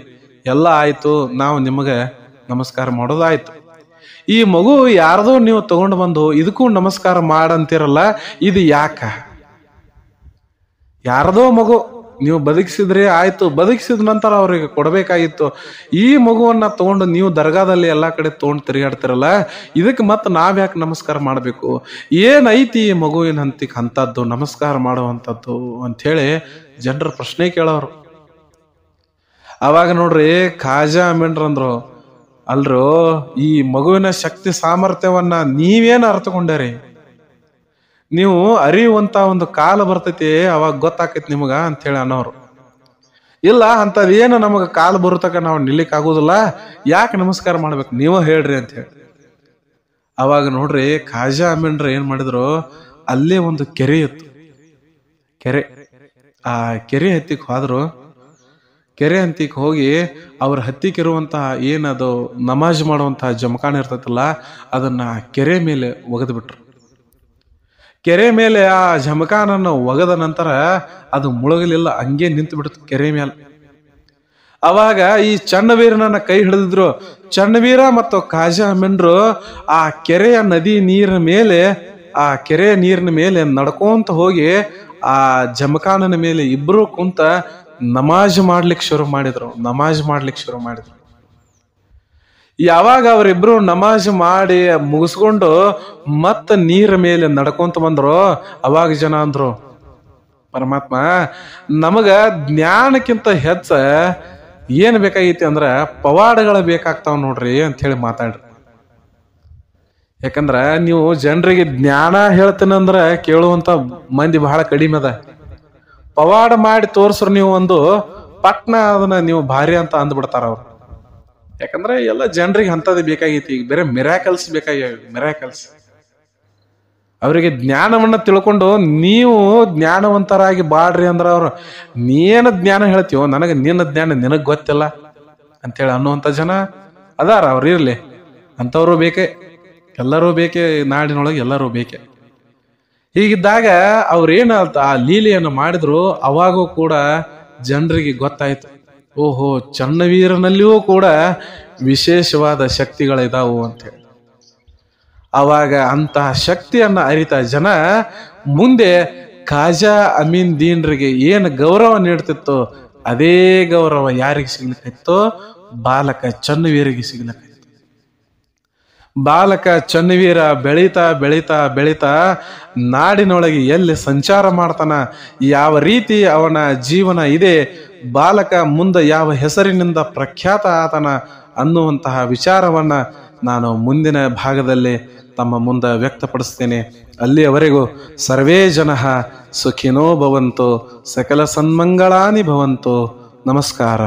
ಎಲ್ಲ ಆಯ್ತು, ನಾವು ನಿಮಗೆ ನಮಸ್ಕಾರ ಮಾಡೋದಾಯ್ತು. ಈ ಮಗು ಯಾರ್ದೋ ನೀವು ತಗೊಂಡು ಬಂದು ಇದಕ್ಕೂ ನಮಸ್ಕಾರ ಮಾಡಂತಿರಲ್ಲ, ಇದು ಯಾಕ? ಯಾರದೋ ಮಗು ನೀವು ಬದುಕಿಸಿದ್ರಿ ಆಯ್ತು, ಬದುಕಿಸಿದ ನಂತರ ಅವ್ರಿಗೆ ಕೊಡಬೇಕಾಗಿತ್ತು. ಈ ಮಗುವನ್ನ ತಗೊಂಡು ನೀವು ದರ್ಗಾದಲ್ಲಿ ಎಲ್ಲಾ ಕಡೆ ತಗೊಂಡು ತಿರುಗಾಡ್ತಿರಲ್ಲ, ಇದಕ್ಕೆ ಮತ್ತೆ ನಾವ್ಯಾಕೆ ನಮಸ್ಕಾರ ಮಾಡ್ಬೇಕು? ಏನೈತಿ ಈ ಮಗುವಿನ ಅಂತದ್ದು ನಮಸ್ಕಾರ ಮಾಡುವಂಥದ್ದು ಅಂಥೇಳಿ ಜನರ ಪ್ರಶ್ನೆ ಕೇಳೋರು. ಅವಾಗ ನೋಡ್ರಿ ಖಾಜಾ ಅಮೀನ್ರು ಅಂದ್ರು, ಅಲ್ರೋ ಈ ಮಗುವಿನ ಶಕ್ತಿ ಸಾಮರ್ಥ್ಯವನ್ನ ನೀವೇನು ಅರ್ಥಕೊಂಡರಿ? ನೀವು ಅರಿಯುವಂತ ಒಂದು ಕಾಲ ಬರ್ತೈತಿ, ಅವಾಗ ಗೊತ್ತಾಕೈತಿ ನಿಮಗ ಅಂತ ಹೇಳಿ ಅನ್ನೋರು. ಇಲ್ಲ ಅಂತದೇನು ನಮಗ ಕಾಲ ಬರುತ್ತಕ ನಾವು ನಿಲ್ಲಿಕ್ ಆಗುದಿಲ್ಲ, ಯಾಕೆ ನಮಸ್ಕಾರ ಮಾಡ್ಬೇಕು ನೀವ ಹೇಳ್ರಿ ಅಂತ ಹೇಳಿ. ಅವಾಗ ನೋಡ್ರಿ ಖಾಜಾ ಅಮೀನ್ರು ಏನ್ ಮಾಡಿದ್ರು, ಅಲ್ಲೇ ಒಂದು ಕೆರೆ ಇತ್ತು. ಆ ಕೆರೆ ಹತ್ತಿಕ್ ಹೋದ್ರು. ಕೆರೆ ಹತ್ತಿಕ್ ಹೋಗಿ ಅವ್ರ ಹತ್ತಿಕ್ಕಿರುವಂತಹ ಏನದು ನಮಾಜ್ ಮಾಡುವಂತಹ ಜಮಖಾನ ಇರ್ತೈತಲ್ಲ, ಅದನ್ನ ಕೆರೆ ಮೇಲೆ ಒಗೆದು ಬಿಟ್ರು. ಕೆರೆ ಮೇಲೆ ಆ ಜಮಖಾನನ್ನು ಒಗೆದ ನಂತರ ಅದು ಮುಳುಗಲಿಲ್ಲ, ಹಂಗೆ ನಿಂತು ಬಿಡ್ತು ಕೆರೆ ಮೇಲೆ. ಅವಾಗ ಈ ಚನ್ನವೀರನನ್ನ ಕೈ ಹಿಡಿದಿದ್ರು. ಚನ್ನವೀರ ಮತ್ತು ಖಾಜಾ ಅಮೀನ್ರು ಆ ಕೆರೆಯ ನೀರಿನ ಮೇಲೆ ನಡ್ಕೊಂತ ಹೋಗಿ ಆ ಜಮಖಾನನ ಮೇಲೆ ಇಬ್ರು ಕುಂತ ನಮಾಜ್ ಮಾಡ್ಲಿಕ್ಕೆ ಶುರು ಮಾಡಿದ್ರು. ಯಾವಾಗ ಅವರಿಬ್ರು ನಮಾಜ್ ಮಾಡಿ ಮುಗಿಸ್ಕೊಂಡು ಮತ್ತ ನೀರ ಮೇಲೆ ನಡ್ಕೊಂತ ಬಂದ್ರು, ಅವಾಗ ಜನ ಅಂದ್ರು, ಪರಮಾತ್ಮ ನಮಗ ಜ್ಞಾನಕ್ಕಿಂತ ಹೆಚ್ಚ ಏನ್ ಬೇಕಾಗೈತಿ ಅಂದ್ರ ಪವಾಡಗಳ ಬೇಕಾಗ್ತಾವ ನೋಡ್ರಿ ಅಂತ ಹೇಳಿ ಮಾತಾಡ್ರಿ. ಯಾಕಂದ್ರ ನೀವು ಜನರಿಗೆ ಜ್ಞಾನ ಹೇಳ್ತೇನಂದ್ರ ಕೇಳುವಂತ ಮಂದಿ ಬಹಳ ಕಡಿಮೆ ಅದ. ಪವಾಡ ಮಾಡಿ ತೋರ್ಸ್ರು ನೀವು ಒಂದು ಪಟ್ನ ಅದನ್ನ ನೀವು ಭಾರಿ ಅಂತ ಅಂದ್ಬಿಡ್ತಾರ ಅವ್ರು. ಯಾಕಂದ್ರೆ ಎಲ್ಲ ಜನರಿಗೆ ಅಂತದೇ ಬೇಕಾಗೈತಿ. ಈಗ ಬೇರೆ ಮಿರಾಕಲ್ಸ್ ಮಿರಾಕಲ್ಸ್. ಅವರಿಗೆ ಜ್ಞಾನವನ್ನ ತಿಳ್ಕೊಂಡು ನೀವು ಜ್ಞಾನವಂತರಾಗಿ ಬಾಡ್ರಿ ಅಂದ್ರ ಅವ್ರು, ನೀನ ಜ್ಞಾನ ಹೇಳ್ತೀವೋ, ನನಗೆ ನಿನ್ನ ಜ್ಞಾನ ನಿನಗ್ ಗೊತ್ತಿಲ್ಲ ಅಂತೇಳಿ ಅನ್ನುವಂತ ಜನ ಅದಾರ. ಅವ್ರು ಇರ್ಲಿ, ಅಂತವ್ರು ಬೇಕೇ, ಎಲ್ಲರೂ ಬೇಕೇ, ನಾಡಿನೊಳಗೆ ಎಲ್ಲರೂ ಬೇಕೇ. ಹೀಗಿದ್ದಾಗ ಅವ್ರೇನ ಆ ಲೀಲೆಯನ್ನು ಮಾಡಿದ್ರು, ಅವಾಗೂ ಕೂಡ ಜನರಿಗೆ ಗೊತ್ತಾಯ್ತು, ಓಹೋ ಚನ್ನವೀರನಲ್ಲಿಯೂ ಕೂಡ ವಿಶೇಷವಾದ ಶಕ್ತಿಗಳಿದಾವು ಅಂತೇಳಿ. ಅವಾಗ ಅಂತಹ ಶಕ್ತಿಯನ್ನ ಅರಿತ ಜನ ಮುಂದೆ ಖಾಜಾ ಅಮೀನ್ ದೀನ್ರಿಗೆ ಏನು ಗೌರವ ನೀಡ್ತಿತ್ತೋ ಅದೇ ಗೌರವ ಯಾರಿಗೆ ಸಿಗ್ಲಿಕ್ಕಿತ್ತೋ? ಬಾಲಕ ಚನ್ನವೀರಿಗೆ ಸಿಗ್ಲಿಕ್ಕಿತ್ತು. ಬಾಲಕ ಚನ್ನವೀರ ಬೆಳೀತಾ ಬೆಳೀತಾ ಬೆಳೀತಾ ನಾಡಿನೊಳಗೆ ಎಲ್ಲಿ ಸಂಚಾರ ಮಾಡ್ತಾನ, ಯಾವ ರೀತಿ ಅವನ ಜೀವನ ಇದೆ, ಬಾಲಕ ಮುಂದೆ ಯಾವ ಹೆಸರಿನಿಂದ ಪ್ರಖ್ಯಾತ ಆತನ ಅನ್ನುವಂತಹ ವಿಚಾರವನ್ನ ನಾನು ಮುಂದಿನ ಭಾಗದಲ್ಲಿ ತಮ್ಮ ಮುಂದೆ ವ್ಯಕ್ತಪಡಿಸ್ತೇನೆ. ಅಲ್ಲಿಯವರೆಗೂ ಸರ್ವೇ ಜನಃ ಸುಖಿನೋ ಭವಂತು, ಸಕಲ ಸನ್ಮಂಗಳಾನಿ ಭವಂತು. ನಮಸ್ಕಾರ.